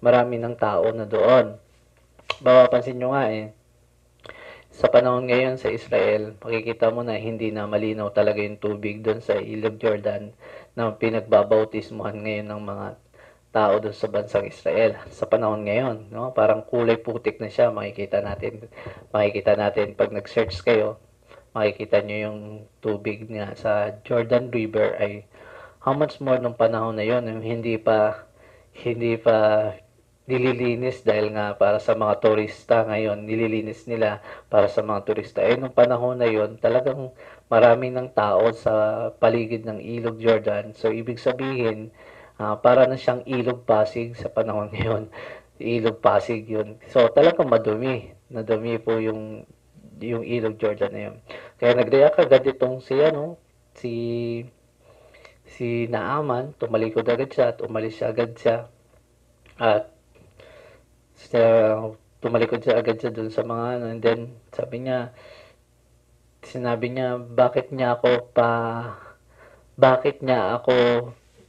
marami ng tao na doon. Mapapansin nyo nga sa panahon ngayon sa Israel, makikita mo na hindi na malinaw talaga yung tubig doon sa ilog Jordan na pinagbabautismuhan ngayon ng mga tao doon sa bansang Israel sa panahon ngayon, no? Parang kulay putik na siya, makikita natin pag nag-search kayo, makikita nyo yung tubig nga sa Jordan River ay how much more nung panahon na yon, hindi pa nililinis dahil nga para sa mga turista ngayon, nililinis nila para sa mga turista. Nung panahon na yon, talagang marami ng tao sa paligid ng ilog Jordan. So ibig sabihin, para na siyang ilog Pasig sa panahon ngayon. Ilog Pasig yun. So talagang madumi. nadumi po yung ilog Jordan na yun. Kaya nag-react agad itong si si Naaman, tumalikod agad siya at umalis siya agad siya at tumalikod siya agad siya dun sa mga ano, and then sinabi niya bakit niya ako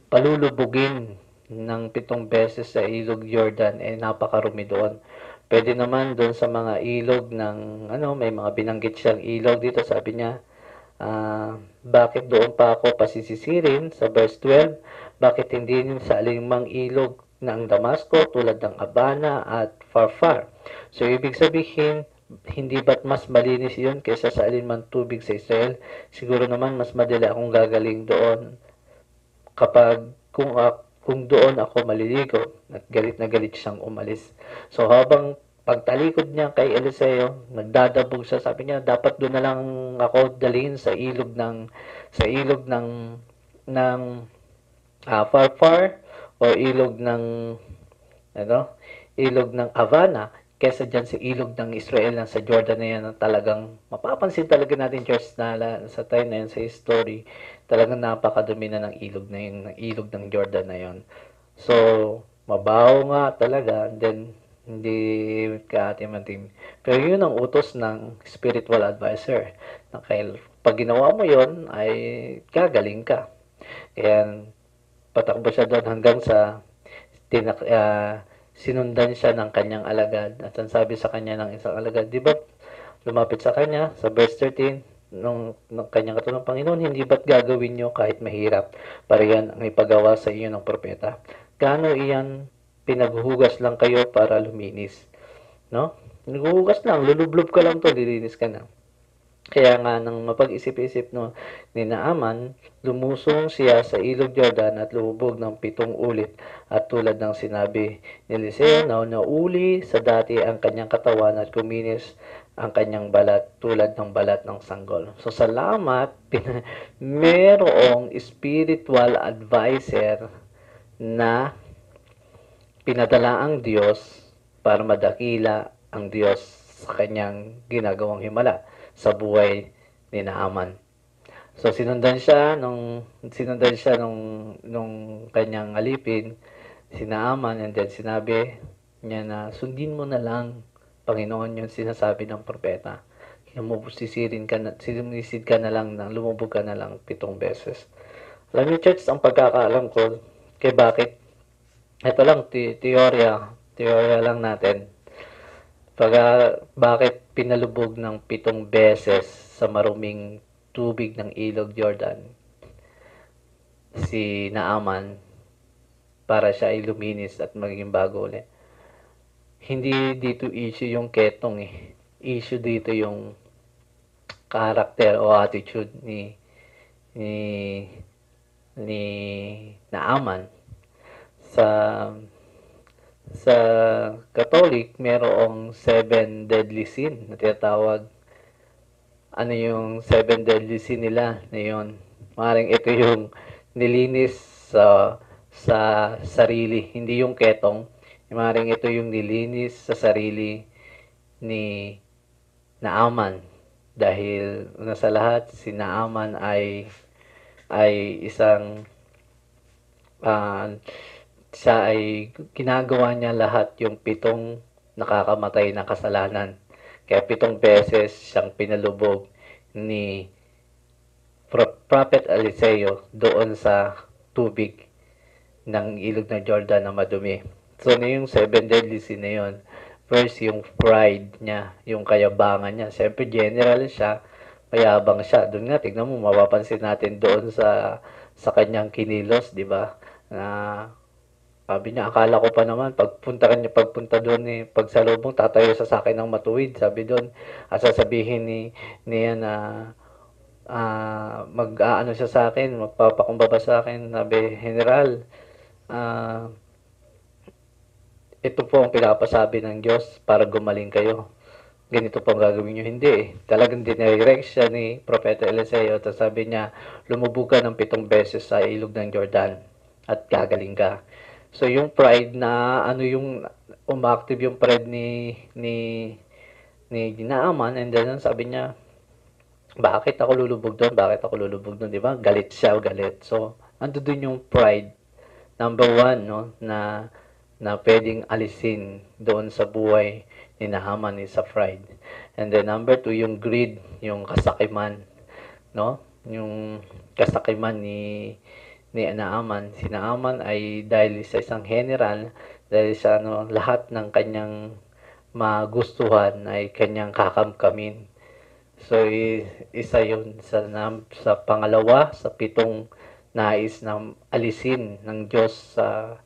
palulubugin ng 7 beses sa ilog Jordan, napakarumi doon. Pwede naman doon sa mga ilog ng may mga binanggit siyang ilog dito, sabi niya, bakit doon pa ako pasisisirin sa verse 12? Bakit hindi sa alinmang ilog ng Damasco tulad ng Abana at Farfar? So ibig sabihin, hindi ba't mas malinis yun kaysa sa alinmang tubig sa Israel? Siguro naman mas madali akong gagaling doon kung doon ako maliligo. At galit na galit siyang umalis. So habang pagtalikod niya kay Eliseo, nagdadabog siya, sabi niya, dapat doon na lang ako dalhin sa ilog ng Farfar o ilog ng Havana kesa dyan sa ilog ng Israel na sa Jordan na yan, na talagang mapapansin talaga natin, church, na sa time na yan, sa history, talagang napakadumi na ng ilog na yun, ng ilog ng Jordan na yun. So, mabaho nga talaga, and then, hindi kaatim-atim. Pero yun ang utos ng spiritual advisor. Na pag ginawa mo yun, ay gagaling ka. Kaya, patakbo siya doon hanggang sa sinundan siya ng kanyang alagad. At ang sabi sa kanya ng isang alagad, di ba, lumapit sa kanya, sa verse 13, ng kanyang katulong Panginoon, hindi ba't gagawin nyo kahit mahirap? Para yan ang ipagawa sa inyo ng propeta. Gaano iyan pinaghuhugas lang kayo para luminis? No? Naghuhugas lang, lulublob ka lang to, lilinis ka na. Kaya nga, nang mapag-isip-isip ni Naaman, lumusong siya sa ilog Jordan at lumubog ng 7 ulit. At tulad ng sinabi ni Eliseo, nauli sa dati ang kanyang katawan at kuminis ang kanyang balat tulad ng balat ng sanggol. So salamat, merong spiritual advisor na pinadala ang Diyos para madakila ang Diyos sa kanyang ginagawang himala sa buhay ni Naaman. So sinundan siya nung kanyang alipin, si Naaman, and then sinabi niya na sundin mo na lang, Panginoon, yung sinasabi ng propeta. Kaya sinisid ka na lang, lumubog ka na lang 7 beses. Alam niyo, church, ang pagkakaalam ko, ito lang, teorya lang natin. Bakit pinalubog ng 7 beses sa maruming tubig ng ilog Jordan si Naaman para siya ay luminis at maging bago ulit? Hindi dito issue yung ketong Issue dito yung character o attitude ni Naaman. Sa Catholic, merong 7 deadly sin na tinatawag. Ano yung 7 deadly sin nila na yun? Maaaring ito yung nilinis sa sarili, hindi yung ketong. Maaaring ito yung nilinis sa sarili ni Naaman. Dahil una sa lahat, si Naaman ay isang siya ay ginagawa niya lahat yung 7 nakakamatay na kasalanan. Kaya 7 beses siyang pinalubog ni Prophet Eliseo doon sa tubig ng ilog ng Jordan na madumi. So, yung 7 deadly sin na yun, first, yung pride niya, yung kayabangan niya. Siyempre, general siya, mayabang siya. Doon nga, tignan mo, mapapansin natin doon sa kanyang kinilos, di ba? Na sabi niya, akala ko pa naman, pagpunta doon pagsalubong, tatayo sa akin ng matuwid. Sabi doon, at sasabihin niya na mag-aano siya sa akin, magpapakumbaba sa akin. Sabi, General, ito po ang pinapasabi ng Diyos para gumaling kayo. Ganito po ang gagawin nyo. Hindi Talagang dinirect siya ni Propeta Eliseo. At sabi niya, lumubog ka ng 7 beses sa ilog ng Jordan at gagaling ka. So yung pride na yung umactive yung pride ni ni Naaman, and then sabi niya, bakit ako lulubog doon? Bakit ako lulubog doon? Di ba? Galit siya, galit. So, ando doon yung pride. Number one, no, na pwedeng alisin doon sa buhay ni Naaman is sa pride. And then number two, yung greed, yung kasakiman, no? Yung kasakiman ni Naaman. Si Naaman ay dahil sa isang general, dahil sa lahat ng kanyang magustuhan ay kanyang kakamkamin. So, isa yun sa pangalawa, sa pitong nais na alisin ng Diyos sa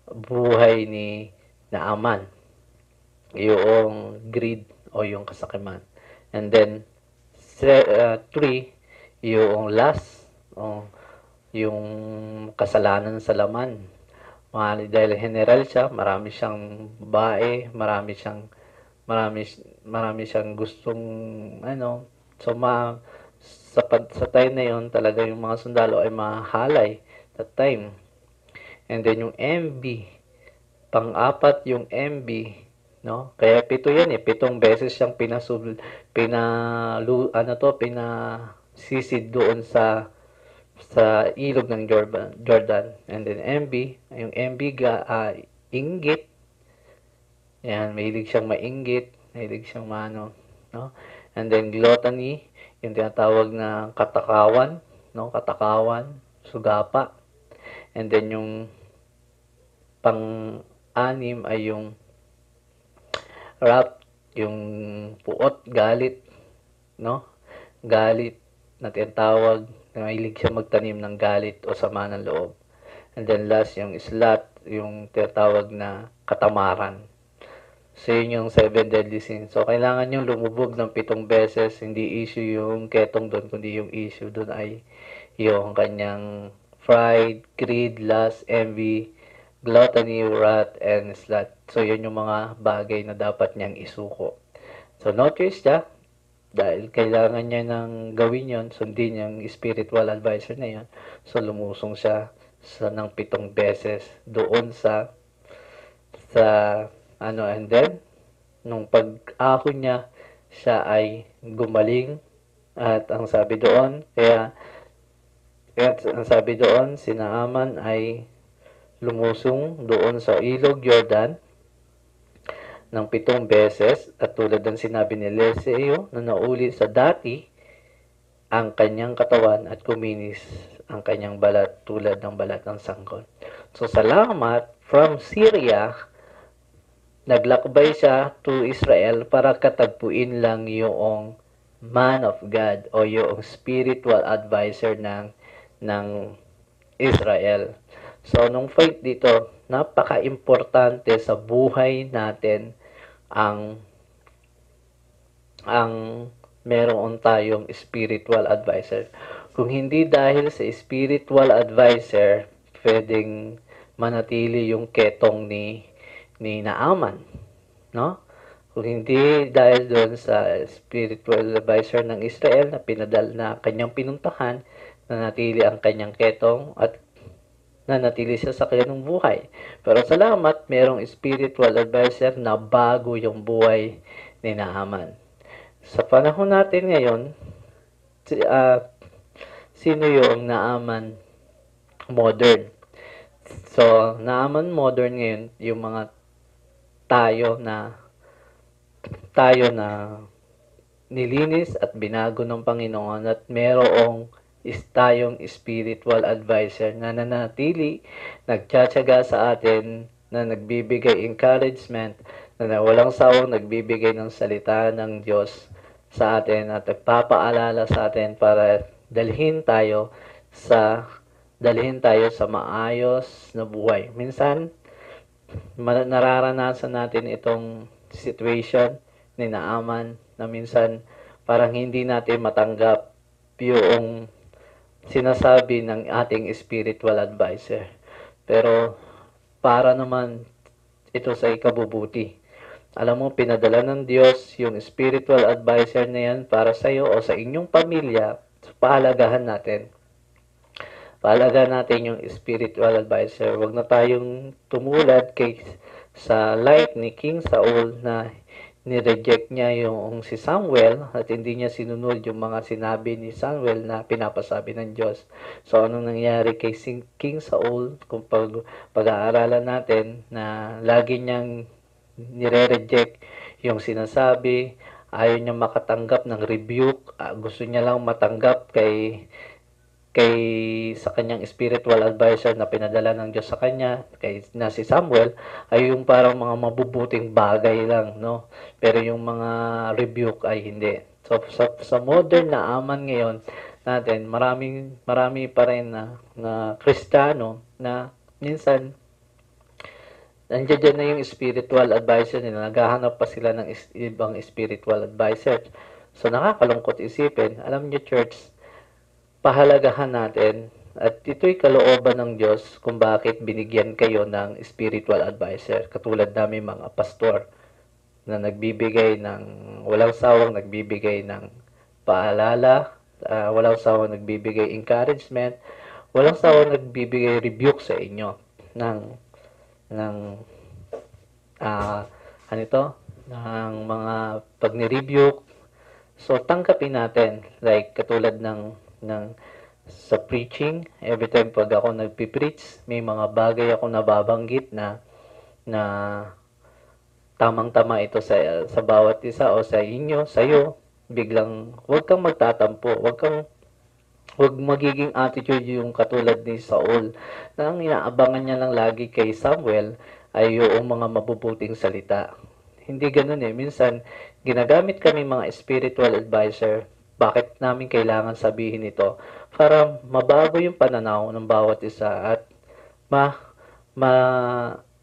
buhay ni Naaman. Yung greed o yung kasakiman. And then, three, yung last, o yung kasalanan sa laman. Dahil general siya, marami siyang babae, marami siyang gustong so sa time na yon talaga yung mga sundalo ay mahalay that time. And then yung envy, pang-apat yung envy, no? Kaya pito yan 7 beses siyang pinasisid doon sa ilog ng Jordan. And then envy, yung envy inggit. Yan, mahilig siyang mainggit, mahilig siyang no? And then gluttony, yung tinatawag na katakawan, no? Katakawan, sugapa. And then yung pang-anim ay yung wrath, yung puot, galit, no? Galit na tinatawag, na mahilig siya magtanim ng galit o sama ng loob. And then last, yung sloth, yung tinatawag na katamaran. So, yun yung 7 deadly sins. So, kailangan yung lumubog ng 7 beses. Hindi issue yung ketong doon, kundi yung issue doon ay yung kanyang pride, greed, lust, envy, gluttony, wrath, and sloth. So, yun yung mga bagay na dapat niyang isuko. So, no choice siya. Dahil kailangan niya nang gawin yon, sundin yung spiritual advisor na yan. So, lumusong siya ng 7 beses doon and then, nung pag-ahon niya, siya ay gumaling. At ang sabi doon, si Naaman ay lumusong doon sa ilog Jordan ng 7 beses. At tulad ng sinabi ni Eliseo na nauli sa dati ang kanyang katawan at kuminis ang kanyang balat tulad ng balat ng sanggol. So, salamat from Syria, naglakbay siya to Israel para katagpuin lang yung man of God o yung spiritual advisor ng Israel. So, nung fight dito, napaka-importante sa buhay natin ang meron tayong spiritual advisor. Kung hindi dahil sa spiritual advisor, pwedeng manatili yung ketong ni Naaman, no? Kung hindi dahil doon sa spiritual advisor ng Israel na kanyang pinuntahan, nanatili ang kanyang ketong at nanatili siya sa kanyang buhay. Pero salamat, merong spiritual advisor na bago yung buhay ni Naaman. Sa panahon natin ngayon, sino yung Naaman modern? So, Naaman modern ngayon, yung mga tayo na nilinis at binago ng Panginoon at merong tayong spiritual advisor na nanatili, nagtsatsaga sa atin, na nagbibigay encouragement, na walang sawang nagbibigay ng salita ng Diyos sa atin at nagpapaalala sa atin para dalhin tayo sa maayos na buhay. Minsan, nararanasan natin itong situation ni Naaman na minsan parang hindi natin matanggap yung sinasabi ng ating spiritual advisor. Pero para naman ito sa ikabubuti. Alam mo, pinadala ng Diyos yung spiritual advisor na yan para sa iyo o sa inyong pamilya. So, pahalagahan natin yung spiritual advisor. Huwag na tayong tumulad sa life ni King Saul na nireject niya yung si Samuel at hindi niya sinunod yung mga sinabi ni Samuel na pinapasabi ng Diyos. So, anong nangyari kay King Saul? Kung pag-aaralan natin na lagi niyang nire-reject yung sinasabi, ayaw niya makatanggap ng rebuke, gusto niya lang matanggap kay sa kanyang spiritual advisor na pinadala ng Diyos sa kanya, na si Samuel, ay yung parang mga mabubuting bagay lang, no? Pero yung mga rebuke ay hindi. So, sa modern na aman ngayon natin, marami pa rin na Kristiyano na minsan nandiyan dyan na yung spiritual advisor nila, naghahanap pa sila ng ibang spiritual advisor. So, nakakalungkot isipin. Alam niyo, church, pahalagahan natin at ito'y kalooban ng Diyos kung bakit binigyan kayo ng spiritual advisor. Katulad namin mga pastor na nagbibigay ng walang sawang nagbibigay ng paalala, walang sawang nagbibigay encouragement, walang sawang nagbibigay rebuke sa inyo ng ano ito, ng mga pag ni-rebuke. So, tanggapin natin, like katulad ng sa preaching, every time pag ako nagpipreach, may mga bagay ako nababanggit na tamang-tama ito sa bawat isa o sa inyo, sa'yo. Biglang, huwag kang magtatampo, huwag magiging attitude yung katulad ni Saul na ang inaabangan niya lang lagi kay Samuel ay yung mga mabubuting salita. Hindi ganun eh. Minsan, ginagamit kami mga spiritual advisor. Bakit namin kailangan sabihin ito? Para mabago yung pananaw ng bawat isa at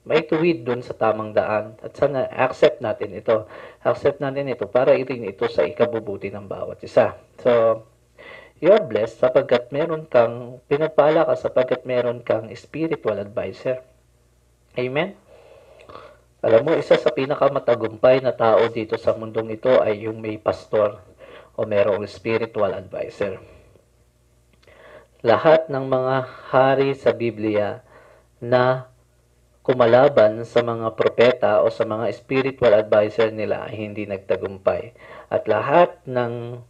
maituwid dun sa tamang daan. At sana accept natin ito. Accept natin ito para itin ito sa ikabubuti ng bawat isa. So, you are blessed sapagkat pinagpala ka sapagkat meron kang spiritual advisor. Amen? Alam mo, isa sa pinakamatagumpay na tao dito sa mundong ito ay yung may pastor o merong spiritual advisor. Lahat ng mga hari sa Biblia na kumalaban sa mga propeta o sa mga spiritual advisor nila ay hindi nagtagumpay. At lahat ng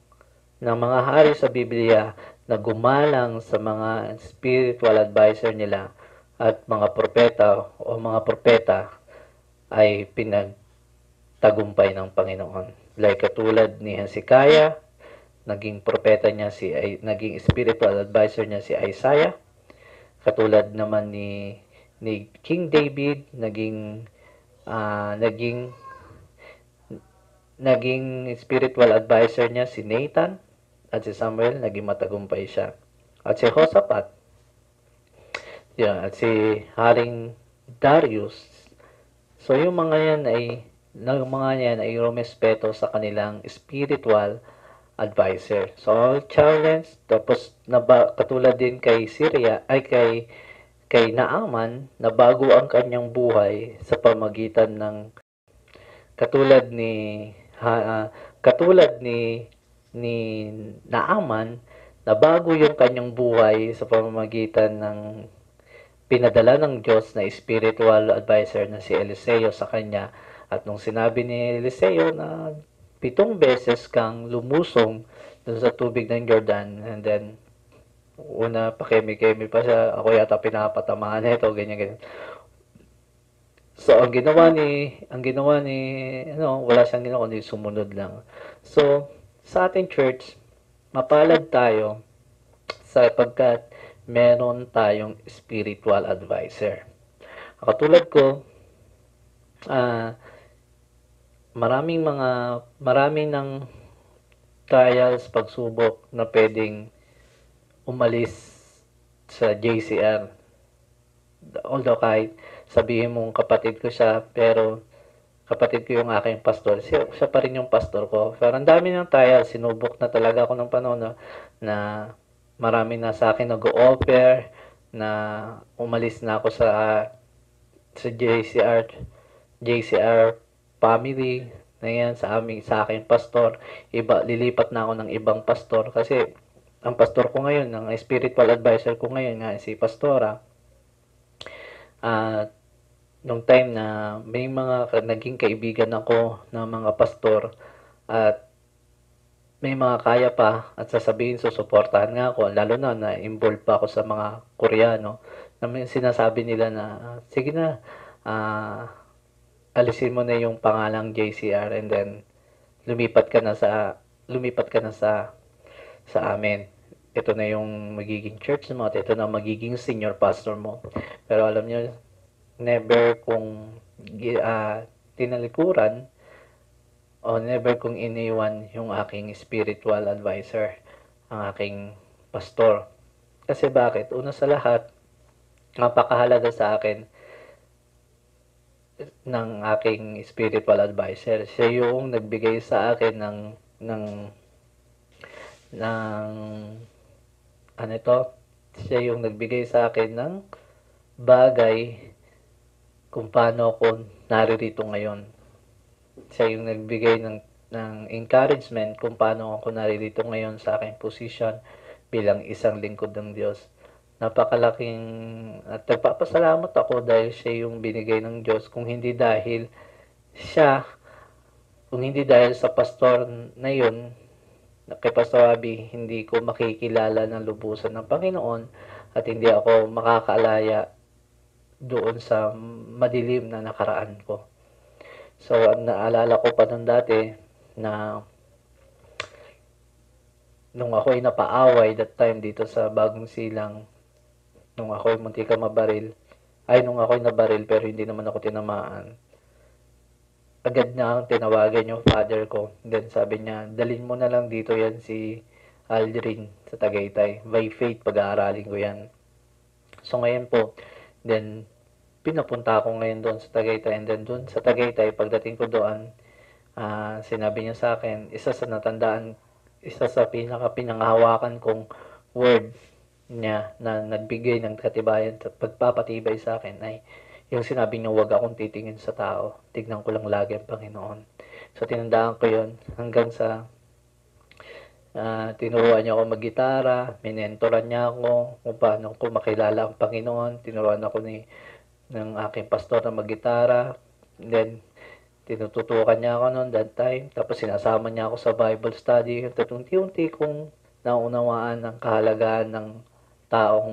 mga hari sa Biblia na gumalang sa mga spiritual advisor nila at mga propeta o mga propeta ay pinagtagumpay ng Panginoon. Like katulad ni Hezekiah, naging propeta niya naging spiritual advisor niya si Isaiah. Katulad naman ni King David, naging spiritual advisor niya si Nathan at si Samuel, naging matagumpay siya. At si Josaphat, at si Haring Darius. So yung mga yan ay rumespeto sa kanilang spiritual advisor. So challenge, tapos katulad din kay Syria ay kay Naaman, na bago ang kanyang buhay sa pamagitan ng katulad ni Naaman, na bago yung kanyang buhay sa pamamagitan ng pinadala ng Diyos na spiritual advisor na si Eliseo sa kanya. At nung sinabi ni Eliseo na 7 beses kang lumusong dun sa tubig ng Jordan, and then una pakemi-kemi pa siya, ako yata pinapatamaan nito, ganyan. So ang ginawa ni wala siyang ginawa kundi sumunod lang. So sa ating church, mapalad tayo sapagkat meron tayong spiritual advisor. Katulad ko, maraming ng trials, pagsubok na pwedeng umalis sa JCR. Although kahit sabihin mong kapatid ko siya, pero kapatid ko yung aking pastor, siya pa rin yung pastor ko. Pero ang dami ng trials, sinubok na talaga ako ng panahon na marami na sa akin nag-o-offer na umalis na ako sa JCR family na yan, sa aking pastor. Lilipat na ako ng ibang pastor kasi ang pastor ko ngayon, ang spiritual advisor ko ngayon nga si Pastora, nung time na may mga naging kaibigan ako na mga pastor at may mga kaya pa at sasabihin susuportahan nga ako, lalo na-involved pa ako sa mga Koreano, na may sinasabi nila na, sige na, alisin mo na yung pangalang JCR and then lumipat ka na sa amin. Ito na yung magiging church mo at ito na magiging senior pastor mo. Pero alam niyo, never kong tinalikuran o never kong iniwan yung aking spiritual advisor, ang aking pastor. Kasi bakit? Una sa lahat, napakahalaga sa akin ng aking spiritual advisor. Siya yung nagbigay sa akin ng ano ito? Siya yung nagbigay sa akin ng bagay kung paano ako naririto ngayon. Siya yung nagbigay ng encouragement kung paano ako naririto ngayon sa aking position bilang isang lingkod ng Diyos. Napakalaking at nagpapasalamat ako dahil siya yung binigay ng Diyos. Kung hindi dahil sa pastor na yun, kay Pastor Abby, hindi ko makikilala ng lubusan ng Panginoon at hindi ako makakaalaya doon sa madilim na nakaraan ko. So, naalala ko pa nung dati na nung ako ay napaaway that time dito sa Bagong Silang, nung ako ay muntika mabaril, nung ako ay nabaril pero hindi naman ako tinamaan, agad na tinawagan yung father ko. Then sabi niya, dalhin mo na lang dito yan si Aldrin sa Tagaytay. By faith, pag-aaralin ko yan. So ngayon po, then pinapunta ako ngayon doon sa Tagaytay. And then doon sa Tagaytay, pagdating ko doon, sinabi niya sa akin, isa sa pinanghawakan kong word niya na nagbigay ng katibayan at pagpapatibay sa akin ay yung sinabi niya, huwag akong titingin sa tao. Tignan ko lang lagi ang Panginoon. So, tinandaan ko yun hanggang sa tinuruan niya ako mag-gitara, minentoran niya ako kung paano ko makilala ang Panginoon. Tinuruan ako ng aking pastor na mag-gitara. Then, tinututukan niya ako noon that time. Tapos, sinasama niya ako sa Bible study. At unti-unti kong naunawaan ang kahalagaan ng taong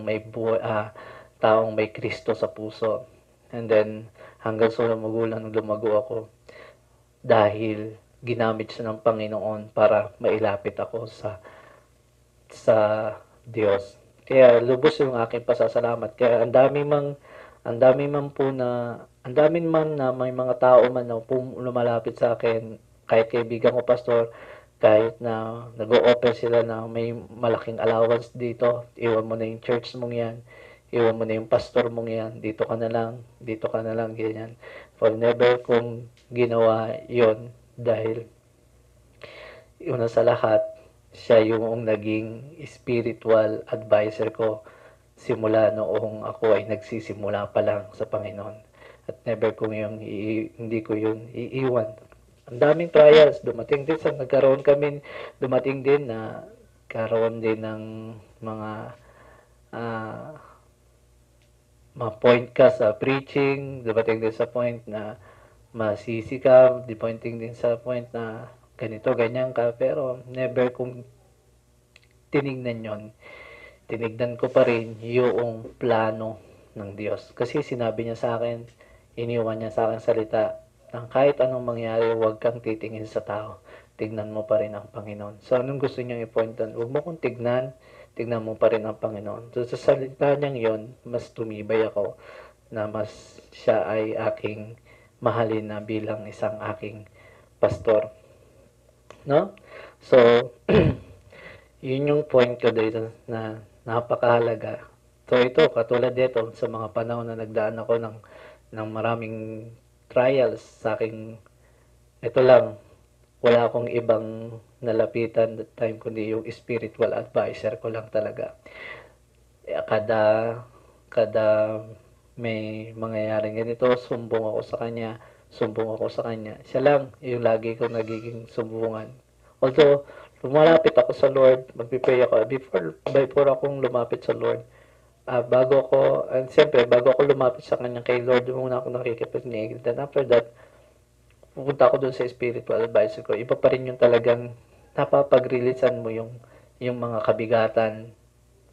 may Kristo sa puso. And then, hanggang sa lumago ako dahil ginamit siya ng Panginoon para mailapit ako sa Diyos. Kaya lubos yung aking pasasalamat. Kaya ang dami man na may mga tao man na lumalapit sa akin, kahit kaibigan ko pastor, kahit na nag-o-offer sila na may malaking allowance dito, iwan mo na yung church mong yan, iwan mo na yung pastor mong yan, dito ka na lang, ganyan. For never kong ginawa yon dahil una sa lahat, siya yung naging spiritual advisor ko simula noong ako ay nagsisimula pa lang sa Panginoon. At never kong hindi ko yun iiwan. Ang daming trials, dumating din ng mga ma-point ka sa preaching, dumating din sa point na masisi ka, dumating din sa point na ganito, ganyan ka, pero never kong tinignan yon. Tinignan ko pa rin yung plano ng Diyos. Kasi sinabi niya sa akin, iniwan niya sa akin salita, ng kahit anong mangyari, huwag kang titingin sa tao. Tignan mo pa rin ang Panginoon. So, anong gusto niyang i-point doon? Huwag mo kong tignan mo pa rin ang Panginoon. So, sa salita niyang yon, mas tumibay ako na mas siya ay aking mahalin na bilang isang aking pastor. No? So, yun yung point ko dito na napakahalaga. So, ito, katulad dito, sa mga panahon na nagdaan ako ng maraming trials sa aking, ito lang, wala akong ibang nalapitan that time kundi yung spiritual advisor ko lang talaga. Kada may mangyayaring ganito, sumbong ako sa kanya. Siya lang yung lagi kong nagiging sumbungan. Although lumalapit ako sa Lord, magpipray ako before akong lumapit sa Lord, bago ako lumapit sa kanya kay Lord, muna ako nakikipag-negate. Then after that, pupunta ako doon sa spiritual advisor ko. Iba pa rin yung talagang napapag-releasean mo yung mga kabigatan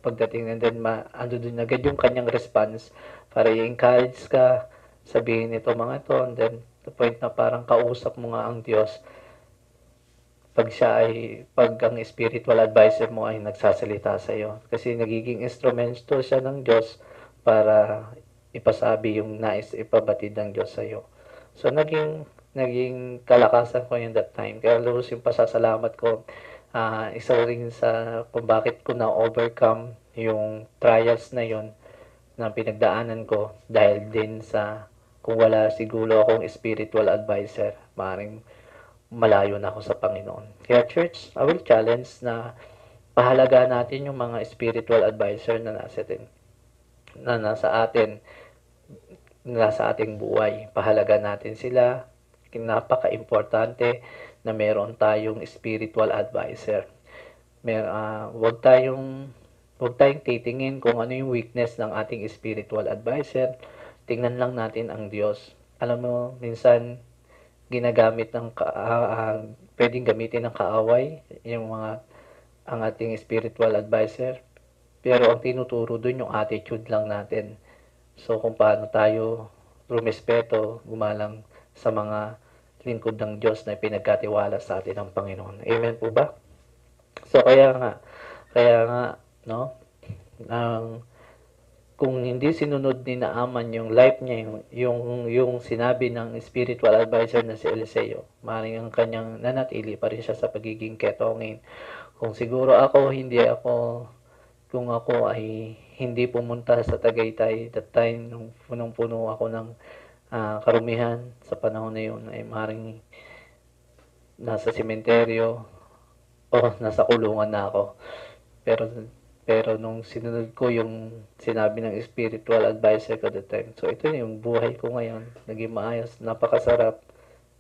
pagdating, and then ando doon agad yung kanyang response para i-encourage ka, sabihin ito mga to, and then the point na parang kausap mo nga ang Diyos pag ang spiritual advisor mo ay nagsasalita sa iyo, kasi nagiging instrumento siya ng Diyos para ipasabi yung nais ipabatid ng Diyos sa iyo. So naging kalakasan ko yun that time, kaya lubos yung pasasalamat ko. Isa rin sa kung bakit ko na-overcome yung trials na yun na pinagdaanan ko, dahil din sa kung wala siguro akong spiritual advisor, maaaring malayo na ako sa Panginoon. Kaya church, I will challenge na pahalaga natin yung mga spiritual advisor na nasa ating buhay. Pahalaga natin sila. Napaka-importante na meron tayong spiritual advisor. Huwag tayong titingin kung ano yung weakness ng ating spiritual advisor. Tingnan lang natin ang Diyos. Alam mo, minsan pwedeng gamitin ng kaaway ang ating spiritual advisor, pero ang tinuturo dun yung attitude lang natin. So kung paano tayo rumespeto, gumalang sa mga lingkod ng Diyos na pinagkatiwala sa atin ng Panginoon. Amen po ba? So kaya nga no, kung hindi sinunod ni Naaman yung life niya, yung sinabi ng spiritual advisor na si Eliseo, maaaring ang kanyang nanatili pa rin siya sa pagiging ketongin. Kung ako ay hindi pumunta sa Tagaytay that time, nung punong-puno ako ng karumihan sa panahon na yun, ay maaaring nasa sementeryo o nasa kulungan na ako. Pero nung sinunod ko yung sinabi ng spiritual advisor ko that time, so ito yung buhay ko ngayon, naging maayos, napakasarap,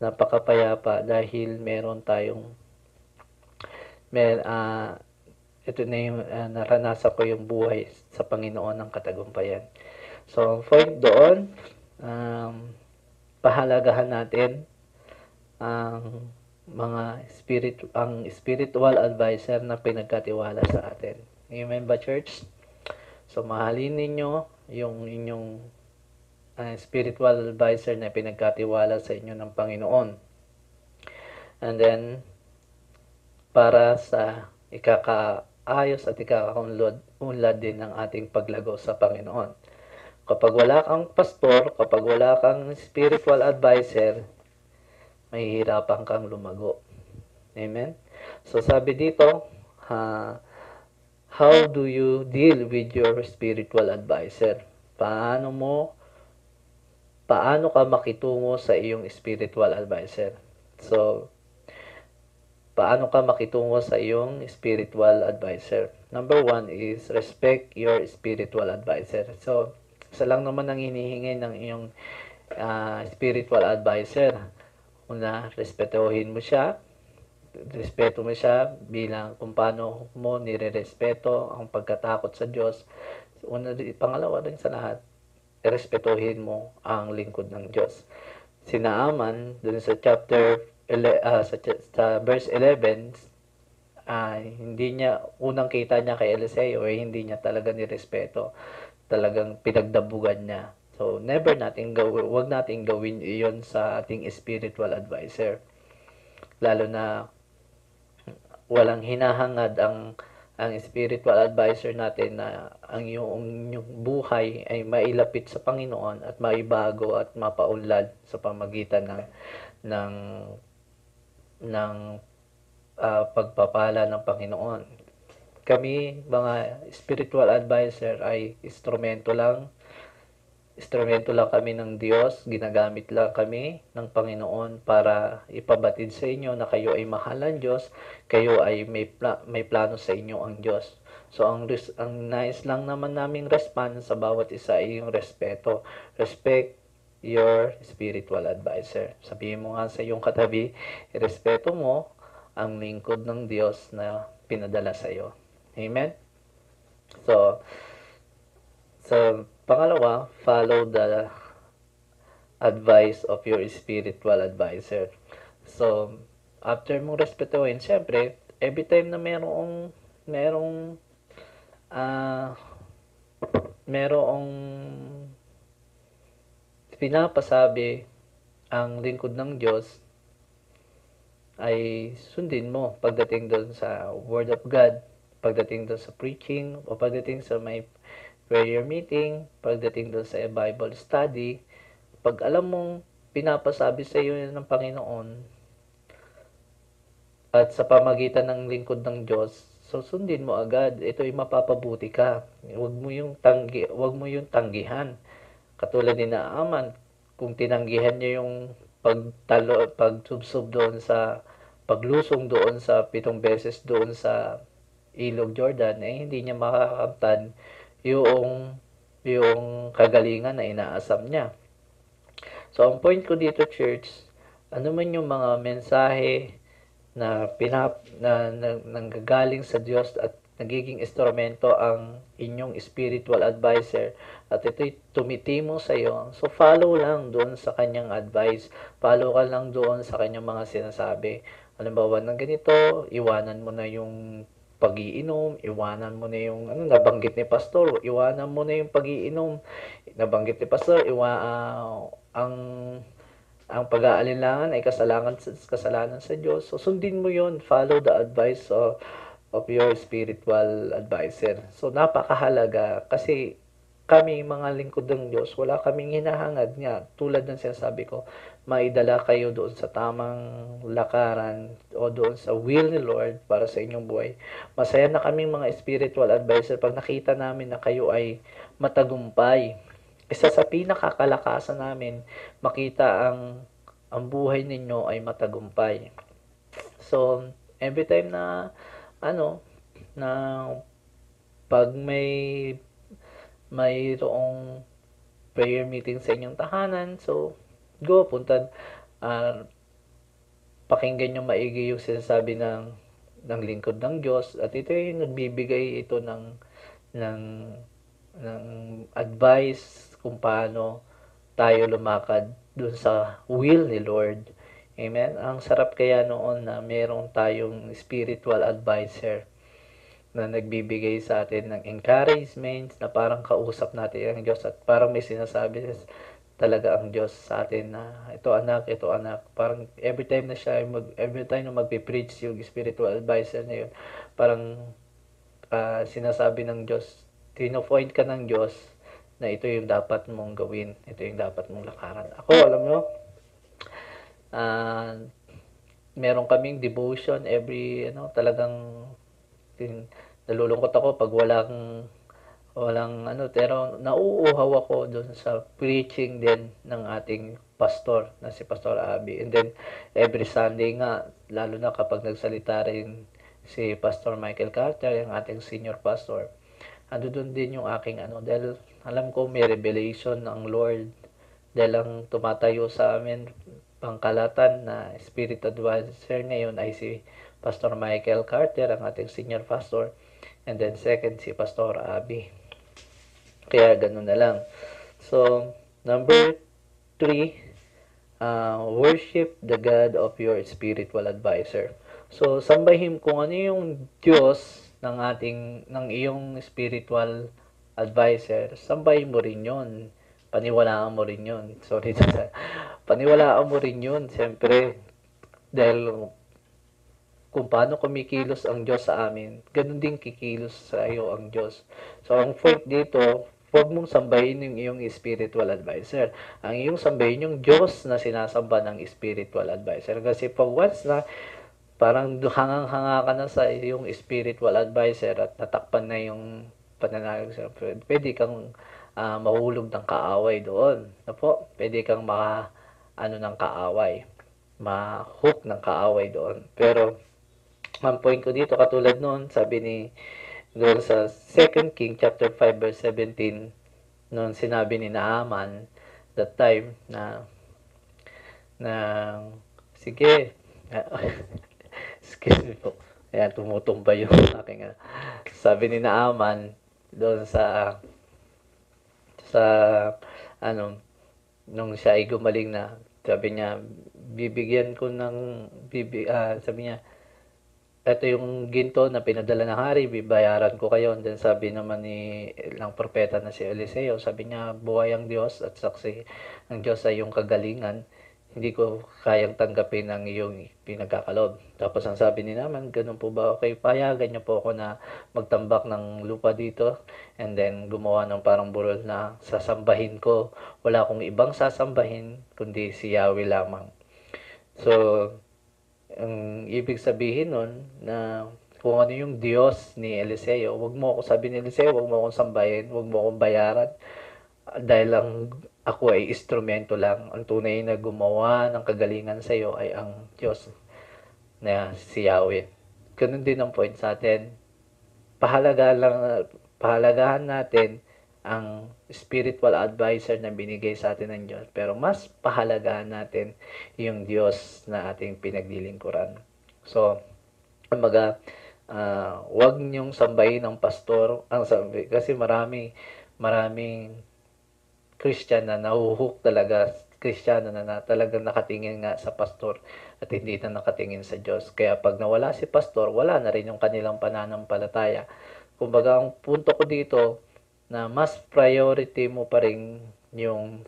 napakapayapa, dahil ito na yung naranasan ko yung buhay sa Panginoon ng katagumpayan. So point doon, pahalagahan natin ang spiritual advisor na pinagkatiwala sa atin. Amen ba, church? So mahalin ninyo yung inyong spiritual advisor na pinagkatiwala sa inyo ng Panginoon. And then, para sa ikakaayos at ikakaunlad din ng ating paglago sa Panginoon. Kapag wala kang pastor, kapag wala kang spiritual advisor, mahihirapan kang lumago. Amen? So sabi dito, how do you deal with your spiritual advisor? Paano ka makitungo sa iyong spiritual advisor? So, paano ka makitungo sa iyong spiritual advisor? Number 1 is respect your spiritual advisor. So, isa lang naman ang hinihingi ng iyong spiritual advisor. Una, respeto mo siya bilang kung paano mo nire-respeto ang pagkatakot sa Diyos. Pangalawa rin sa lahat, respetuhin mo ang lingkod ng Diyos. Si Naaman, dun sa sa verse 11, hindi niya, unang kita niya kay Eliseo, hindi niya talaga nirespeto. Talagang pinagdabugan niya. So, wag nating gawin iyon sa ating spiritual advisor. Lalo na walang hinahangad ang spiritual advisor natin na ang iyong buhay ay mailapit sa Panginoon at maibago at mapaunlad sa pamagitan ng pagpapala ng Panginoon. Kami, mga spiritual advisor, ay instrumento lang kami ng Diyos, ginagamit lang kami ng Panginoon para ipabatid sa inyo na kayo ay mahal ng Diyos, kayo ay may plano sa inyo ang Diyos. So, ang nais lang naman naming response sa bawat isa ay yung respeto. Respect your spiritual advisor. Sabihin mo nga sa iyong katabi, irespeto mo ang lingkod ng Diyos na pinadala sa iyo. Amen? So, Sa pangalawa, follow the advice of your spiritual advisor. So, after mong respetuhin, syempre, every time na merong ah merong pinapasabi ang lingkod ng Diyos, ay sundin mo pagdating doon sa Word of God, pagdating doon sa preaching, o pagdating sa may prayer meeting, pagdating doon sa Bible study. Pag alam mong pinapasabi sa iyo ng Panginoon at sa pamagitan ng lingkod ng Diyos, so sundin mo agad. Ito ay mapapabuti ka. Huwag mo yung tanggihan. Katulad ni Naaman, kung tinanggihan niya yung pagsubsob doon sa paglusong doon sa 7 beses doon sa Ilog Jordan, eh hindi niya makakamtan yung kagalingan na inaasam niya. So, ang point ko dito, church, ano man yung mga mensahe na nanggagaling sa Diyos at nagiging instrumento ang inyong spiritual advisor at ito'y tumitimo sa iyo, so follow lang doon sa kanyang advice. Follow ka lang doon sa kanyang mga sinasabi. Halimbawa ng ganito, iwanan mo na yung pag-iinom, iwanan mo na yung nabanggit ni pastor, iwanan mo na yung pag-iinom, nabanggit ni pastor, ang pag-aalinlangan ay kasalanan sa Diyos. So, sundin mo yon. Follow the advice of your spiritual advisor. So, napakahalaga kasi kami, mga lingkod ng Diyos, wala kaming hinahangad nga. Tulad ng sinasabi ko, maidala kayo doon sa tamang lakaran o doon sa will ni Lord para sa inyong buhay. Masaya na kaming mga spiritual advisor pag nakita namin na kayo ay matagumpay. Isa sa pinakakalakasan namin, makita ang buhay ninyo ay matagumpay. So, every time na na pag mayroong prayer meeting sa inyong tahanan, so punta, pakinggan nyo maigi yung sinasabi ng lingkod ng Diyos, at ito yung nagbibigay ito ng advice kung paano tayo lumakad dun sa will ni Lord. Amen? Ang sarap kaya noon na meron tayong spiritual advisor na nagbibigay sa atin ng encouragement, na parang kausap natin ang Diyos at parang may sinasabi talaga ang Diyos sa atin na ito anak. Parang every time na magpe-preach yung spiritual advisor na yun, parang sinasabi ng Diyos, tino-point ka ng Diyos na ito yung dapat mong gawin, ito yung dapat mong lakaran. Ako, alam mo, meron kaming devotion every, talagang nalulungkot ako pag walang pero nauuhaw ako doon sa preaching din ng ating pastor na si Pastor Abby. And then every Sunday nga, lalo na kapag nagsalita rin si Pastor Michael Carter, yung ating senior pastor, ando doon din yung aking dahil alam ko may revelation ng Lord, dahil ang tumatayo sa amin pangkalatan na spirit advisor ngayon ay si Pastor Michael Carter, ang ating senior pastor, and then second si Pastor Abby. Kaya ganun na lang. So, number 3, worship the God of your spiritual advisor. So, sambahin kung ano yung Diyos ng iyong spiritual advisor, sambahin mo rin yun. Paniwalaan mo rin yun. Paniwalaan mo rin yun, siyempre. Dahil kung paano kumikilos ang Diyos sa amin, ganun din kikilos sa iyo ang Diyos. So, ang point dito, huwag mong sambahin yung iyong spiritual advisor. Ang iyong sambahin yung Diyos na sinasamba ng spiritual advisor. Kasi pag once na parang hangang-hanga ka na sa iyong spiritual advisor at natakpan na yung pananalig sa pwede kang mahulog ng kaaway doon. Pwede kang ng kaaway. Ma-hook ng kaaway doon. Pero, ang point ko dito, katulad noon, sabi ni doon sa 2 King chapter 5 verse 17, noon sinabi ni Naaman that time na sige, excuse me po, ayan, tumutumba yung aking sabi ni Naaman doon sa sa ano, nung siya ay gumaling na, sabi niya, bibigyan ko ng, sabi niya, eto yung ginto na pinadala ng hari, bibayaran ko kayo. And then sabi naman ni ng propeta na si Eliseo, sabi niya, buhay ang Diyos at saksi ang Diyos ay yung kagalingan. Hindi ko kayang tanggapin ang iyong pinagkakalob. Tapos ang sabi ni naman, ganun po ba? Okay, payagan niyo po ako na magtambak ng lupa dito. And then gumawa ng parang burol na sasambahin ko. Wala akong ibang sasambahin, kundi si Yahweh lamang. So, ang ibig sabihin nun na kung ano yung Diyos ni Eliseo, wag mo ako, sabi ni Eliseo, wag mo akong sambahin, wag mo akong bayaran dahil lang ako ay instrumento lang. Ang tunay na gumawa ng kagalingan sa iyo ay ang Diyos na si Yahweh. Ganun din ang point sa atin. Pahalagahan natin ang spiritual advisor na binigay sa atin ng Diyos. Pero mas pahalagahan natin yung Diyos na ating pinaglilingkuran. So, kumbaga, wag niyong sambahin ng pastor. Kasi maraming Christian na nahuhook talaga, Kristiyano na talagang nakatingin nga sa pastor at hindi na nakatingin sa Diyos. Kaya pag nawala si pastor, wala na rin yung kanilang pananampalataya. Kumbaga, ang punto ko dito, na mas priority mo pa rin yung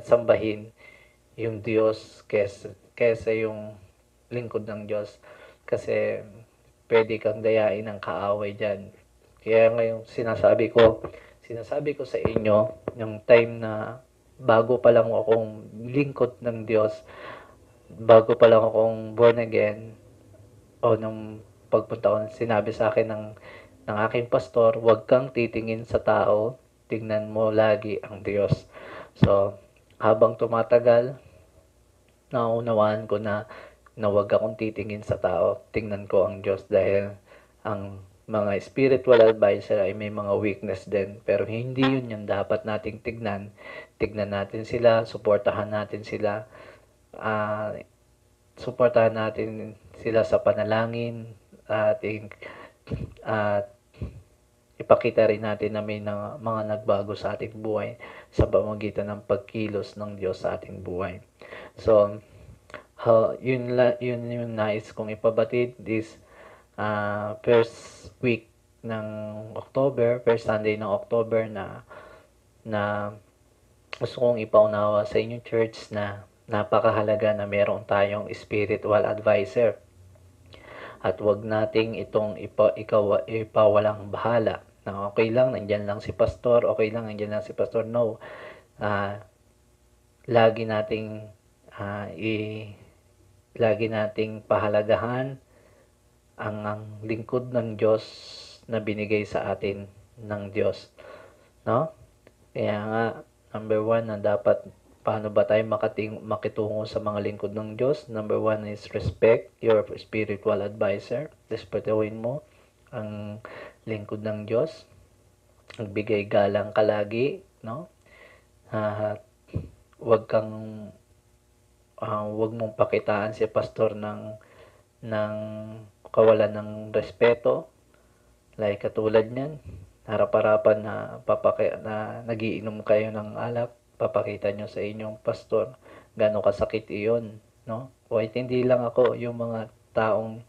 sambahin yung Diyos kesa yung lingkod ng Diyos. Kasi pwede kang dayain ng kaaway dyan. Kaya ngayon sinasabi ko sa inyo, yung time na bago pa lang akong lingkod ng Diyos, bago pa lang akong born again, o nung pagpunta ko, sinabi sa akin ng aking pastor, huwag kang titingin sa tao, tingnan mo lagi ang Diyos. So, habang tumatagal, naunawaan ko na huwag akong titingin sa tao, tingnan ko ang Diyos dahil ang mga spiritual advisor ay may mga weakness din. Pero hindi yun yung dapat nating tignan. Tignan natin sila, suportahan natin sila, suportahan natin sila sa panalangin, at ipakita rin natin na may mga nagbago sa ating buhay sa pamamagitan ng pagkilos ng Diyos sa ating buhay. So, yun yung nais kong ipabatid this first week ng October, first Sunday ng October na gusto kong ipaunawa sa inyong church na napakahalaga na meron tayong spiritual advisor. At wag nating itong ipawalang bahala. Na okay lang, nandyan lang si pastor, no. Lagi nating pahalagahan ang lingkod ng Diyos na binigay sa atin ng Diyos. No? Kaya nga, number 1 na dapat, paano ba tayo makitungo sa mga lingkod ng Diyos? Number 1 is respect your spiritual advisor. Respetuhin mo ang lingkod ng Diyos. Magbigay galang ka lagi, no? Wag mong pakitaan si pastor ng kawalan ng respeto. Like katulad niyan, harap-harapan na nagiinom kayo ng alak, papakita nyo sa inyong pastor gaano kasakit iyon, no? Kahit hindi lang ako, yung mga taong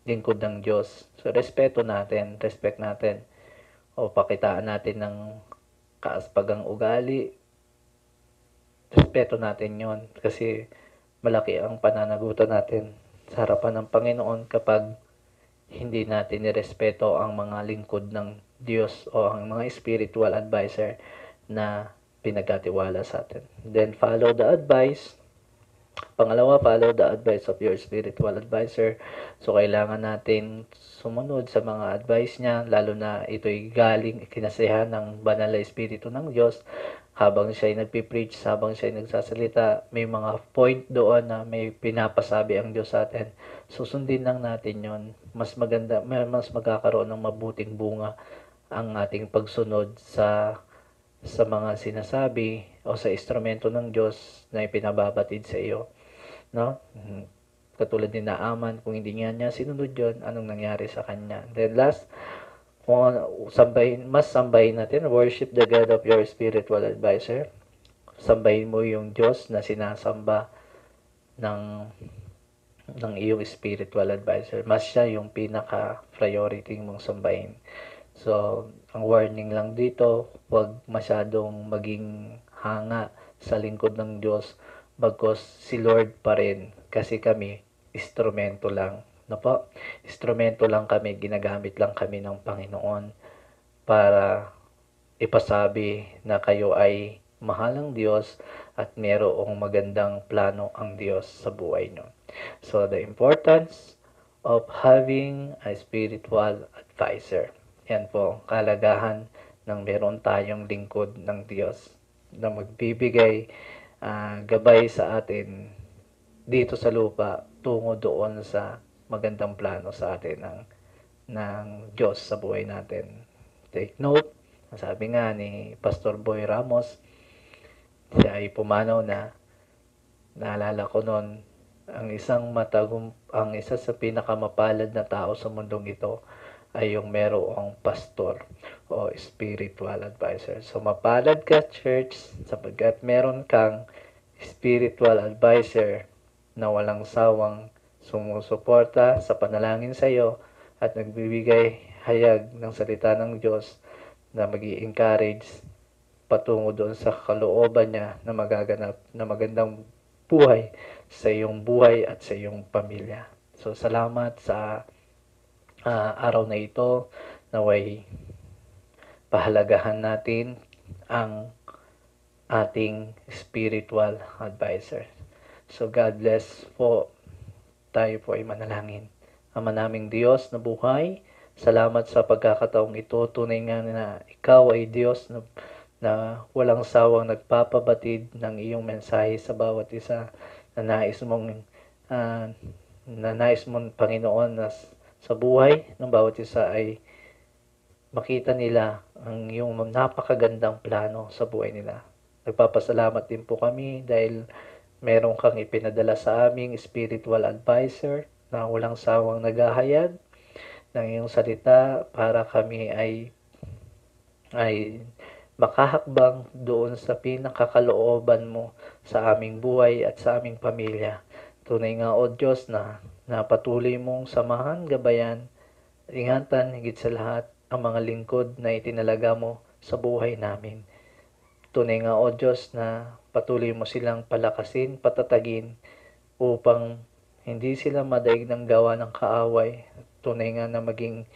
lingkod ng Diyos. So, respect natin. O pakitaan natin ng kaaspagang ugali. Respeto natin yon kasi malaki ang pananagutan natin sa harapan ng Panginoon kapag hindi natin nirespeto ang mga lingkod ng Diyos o ang mga spiritual advisor na pinagkatiwala sa atin. Then, follow the advice. Pangalawa, follow the advice of your spiritual advisor. So, kailangan natin sumunod sa mga advice niya, lalo na ito'y galing kinasihan ng banal na espiritu ng Diyos. Habang siya ay nagpipreach, habang siya ay nagsasalita, may mga point doon na may pinapasabi ang Diyos sa atin. Susundin lang natin yon. Mas maganda, mas magkakaroon ng mabuting bunga ang ating pagsunod sa mga sinasabi o sa instrumento ng Diyos na ipinababatid sa iyo, no? Katulad ni Naaman, kung hindi niya sinunod yon, anong nangyari sa kanya? Then last, mas sambahin natin, worship the God of your spiritual advisor. Sambahin mo yung Diyos na sinasamba ng iyong spiritual advisor. Mas siya yung pinaka-priority mong sambahin. So, ang warning lang dito, huwag masyadong maging hanga sa lingkod ng Diyos, bagkus si Lord pa rin, kasi kami, instrumento lang. No po? Instrumento lang kami, ginagamit lang kami ng Panginoon para ipasabi na kayo ay mahal ng Diyos at mayroong magandang plano ang Diyos sa buhay nyo. So, the importance of having a spiritual advisor. Yan po, kalagahan ng meron tayong lingkod ng Diyos na magbibigay gabay sa atin dito sa lupa tungo doon sa magandang plano sa atin ng Diyos sa buhay natin. Take note, sabi nga ni Pastor Boy Ramos, siya ay pumanaw na naalala ko noon, ang isa sa pinakamapalad na tao sa mundong ito ay yung merong pastor o spiritual advisor. So mapalad ka, church, sapagkat meron kang spiritual advisor na walang sawang sumusuporta sa panalangin sa iyo at nagbibigay hayag ng salita ng Diyos na mag-i-encourage patungo doon sa kalooban niya na magaganap na magandang buhay sa iyong buhay at sa iyong pamilya. So salamat sa araw na ito, naway pahalagahan natin ang ating spiritual advisor. So God bless po. Tayo po ay manalangin. Ama naming Diyos na buhay, salamat sa pagkakataong ito. Tunay nga na ikaw ay Diyos na walang sawang nagpapabatid ng iyong mensahe sa bawat isa na nais mong Panginoon, na sa buhay ng bawat isa ay makita nila ang iyong napakagandang plano sa buhay nila. Nagpapasalamat din po kami dahil meron kang ipinadala sa aming spiritual advisor na walang sawang naghahayag ng iyong salita para kami ay makahakbang doon sa pinakakalooban mo sa aming buhay at sa aming pamilya. Tunay nga, O Diyos, na patuloy mong samahan, gabayan, ingatan, higit sa lahat, ang mga lingkod na itinalaga mo sa buhay namin. Tunay nga, O Diyos, na patuloy mo silang palakasin, patatagin, upang hindi sila madaig ng gawa ng kaaway. Tunay nga na maging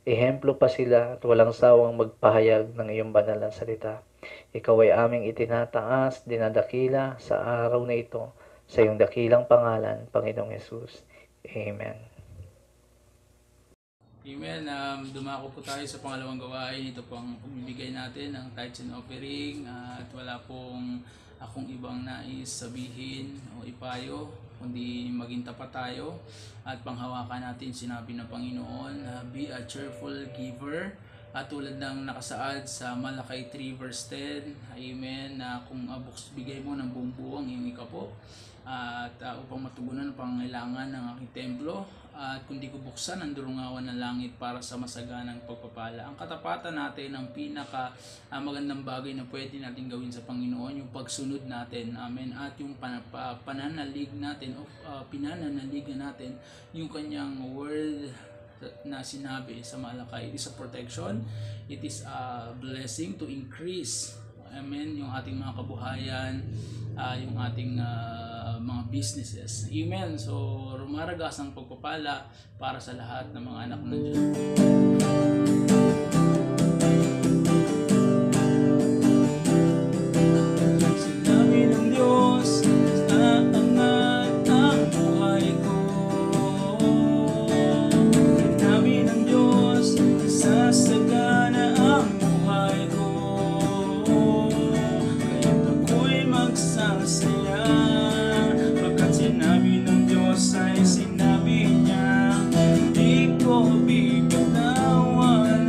ehemplo pa sila at walang sawang magpahayag ng iyong banal na salita. Ikaw ay aming itinataas, dinadakila sa araw na ito, sa iyong dakilang pangalan, Panginoong Yesus. Amen. Amen. Dumako po tayo sa pangalawang gawain. Ito po ang pagbibigay natin ng tithes and offering. At wala pong akong ibang nais sabihin o ipayo, kundi maging tapat tayo at panghawakan natin sinabi ng Panginoon, be a cheerful giver. At tulad ng nakasaad sa Malakay 3 verse 10, Amen, na kung bigay mo ng buong buo ang iyong ikapo at upang matugunan ang pangailangan ng aking templo, at kundi ko buksan ang durungawan ng langit para sa masaganang pagpapala. Ang katapatan natin, ang pinaka magandang bagay na pwede natin gawin sa Panginoon, yung pagsunod natin, amen, at yung pananalig natin o pinananaligan natin yung kanyang word na sinabi sa Malakay. It is a protection, it is a blessing to increase, amen, yung ating mga kabuhayan, yung ating mga businesses. Amen. So, rumaragas ang pagpapala para sa lahat ng mga anak ng Diyos. Sinabi ng Diyos na angat ang buhay ko. Sinabi ng Diyos sasagana ang buhay ko. Kaya't ako'y magsasaya. Sinabi ng Diyos ay sinabi niya, hindi ko bibitawan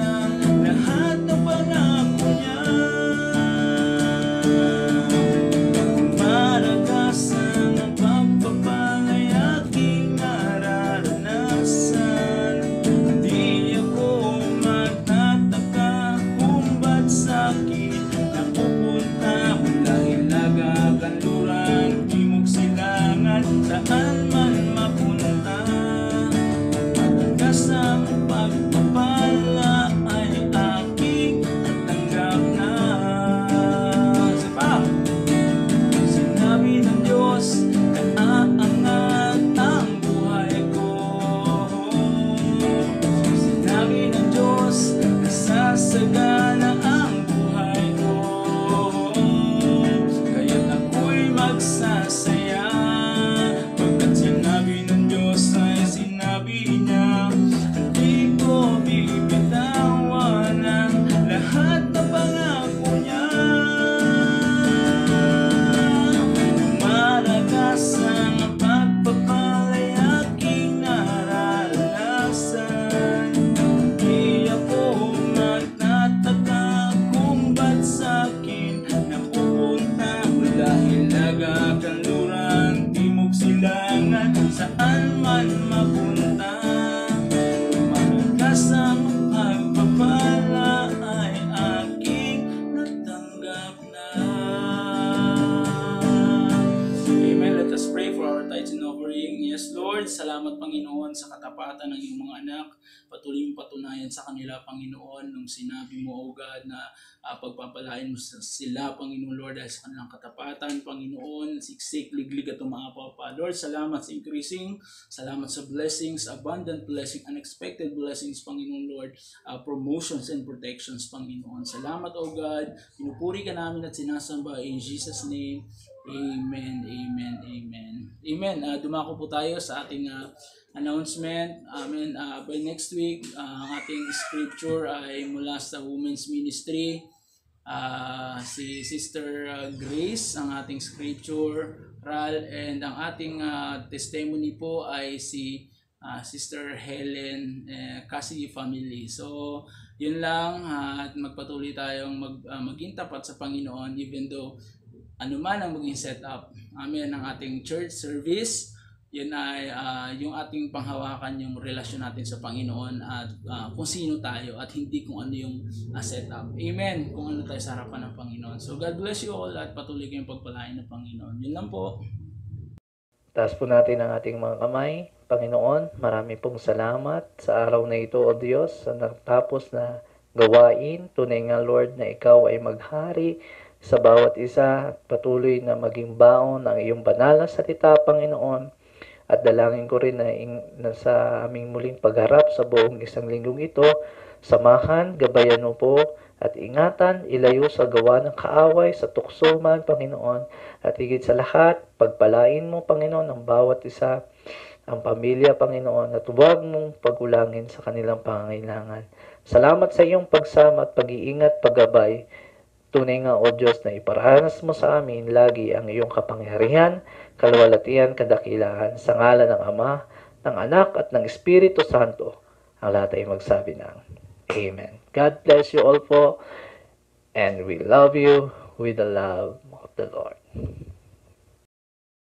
salamat Panginoon sa katapatan ng iyong mga anak. Patuloy mong patunayan sa kanila, Panginoon, nung sinabi mo, O God, na pagpapalain mo sila, Panginoon Lord, dahil sa kanilang katapatan, Panginoon, siksik, liglig at umaapaw pa. Lord, salamat sa increasing, salamat sa blessings, abundant blessing, unexpected blessings, Panginoon Lord, promotions and protections, Panginoon. Salamat, O God, pinupuri ka namin at sinasamba in Jesus' name. Amen, amen, amen. Amen. Dumako po tayo sa ating announcement. Amen. By next week, ang ating scripture ay mula sa Women's Ministry. Si Sister Grace, ang ating scripture, and ang ating testimony po ay si Sister Helen Kasi family. So, yun lang, at magpatuloy tayong maging tapat sa Panginoon even though ano man ang maging setup. Amen. Ang ating church service, yun ay yung ating panghawakan, yung relasyon natin sa Panginoon at kung sino tayo at hindi kung ano yung setup. Amen. Kung ano tayo sa harapan ng Panginoon. So God bless you all at patuloy kayong pagpalain ng Panginoon. Yun lang po. Taas po natin ang ating mga kamay. Panginoon, marami pong salamat sa araw na ito, O Diyos, sa natapos na gawain. Tunay nga, Lord, na Ikaw ay maghari sa bawat isa at patuloy na maging baon ang iyong banal na salita, Panginoon. At dalangin ko rin na sa aming muling pagharap sa buong isang linggong ito, samahan, gabayan mo po, at ingatan, ilayo sa gawa ng kaaway, sa tukso man, Panginoon. At higit sa lahat, pagpalain mo, Panginoon, ang bawat isa, ang pamilya, Panginoon, at huwag mong pagulangin sa kanilang pangangailangan. Salamat sa iyong pagsama at pag-iingat, paggabay. Tunay nga, O Diyos, na iparanas mo sa amin lagi ang iyong kapangyarihan, kalwalatian, kadakilaan, sa ngalan ng Ama, ng Anak, at ng Espiritu Santo. Ang lahat ay magsabi ng Amen. God bless you all po, and we love you with the love of the Lord.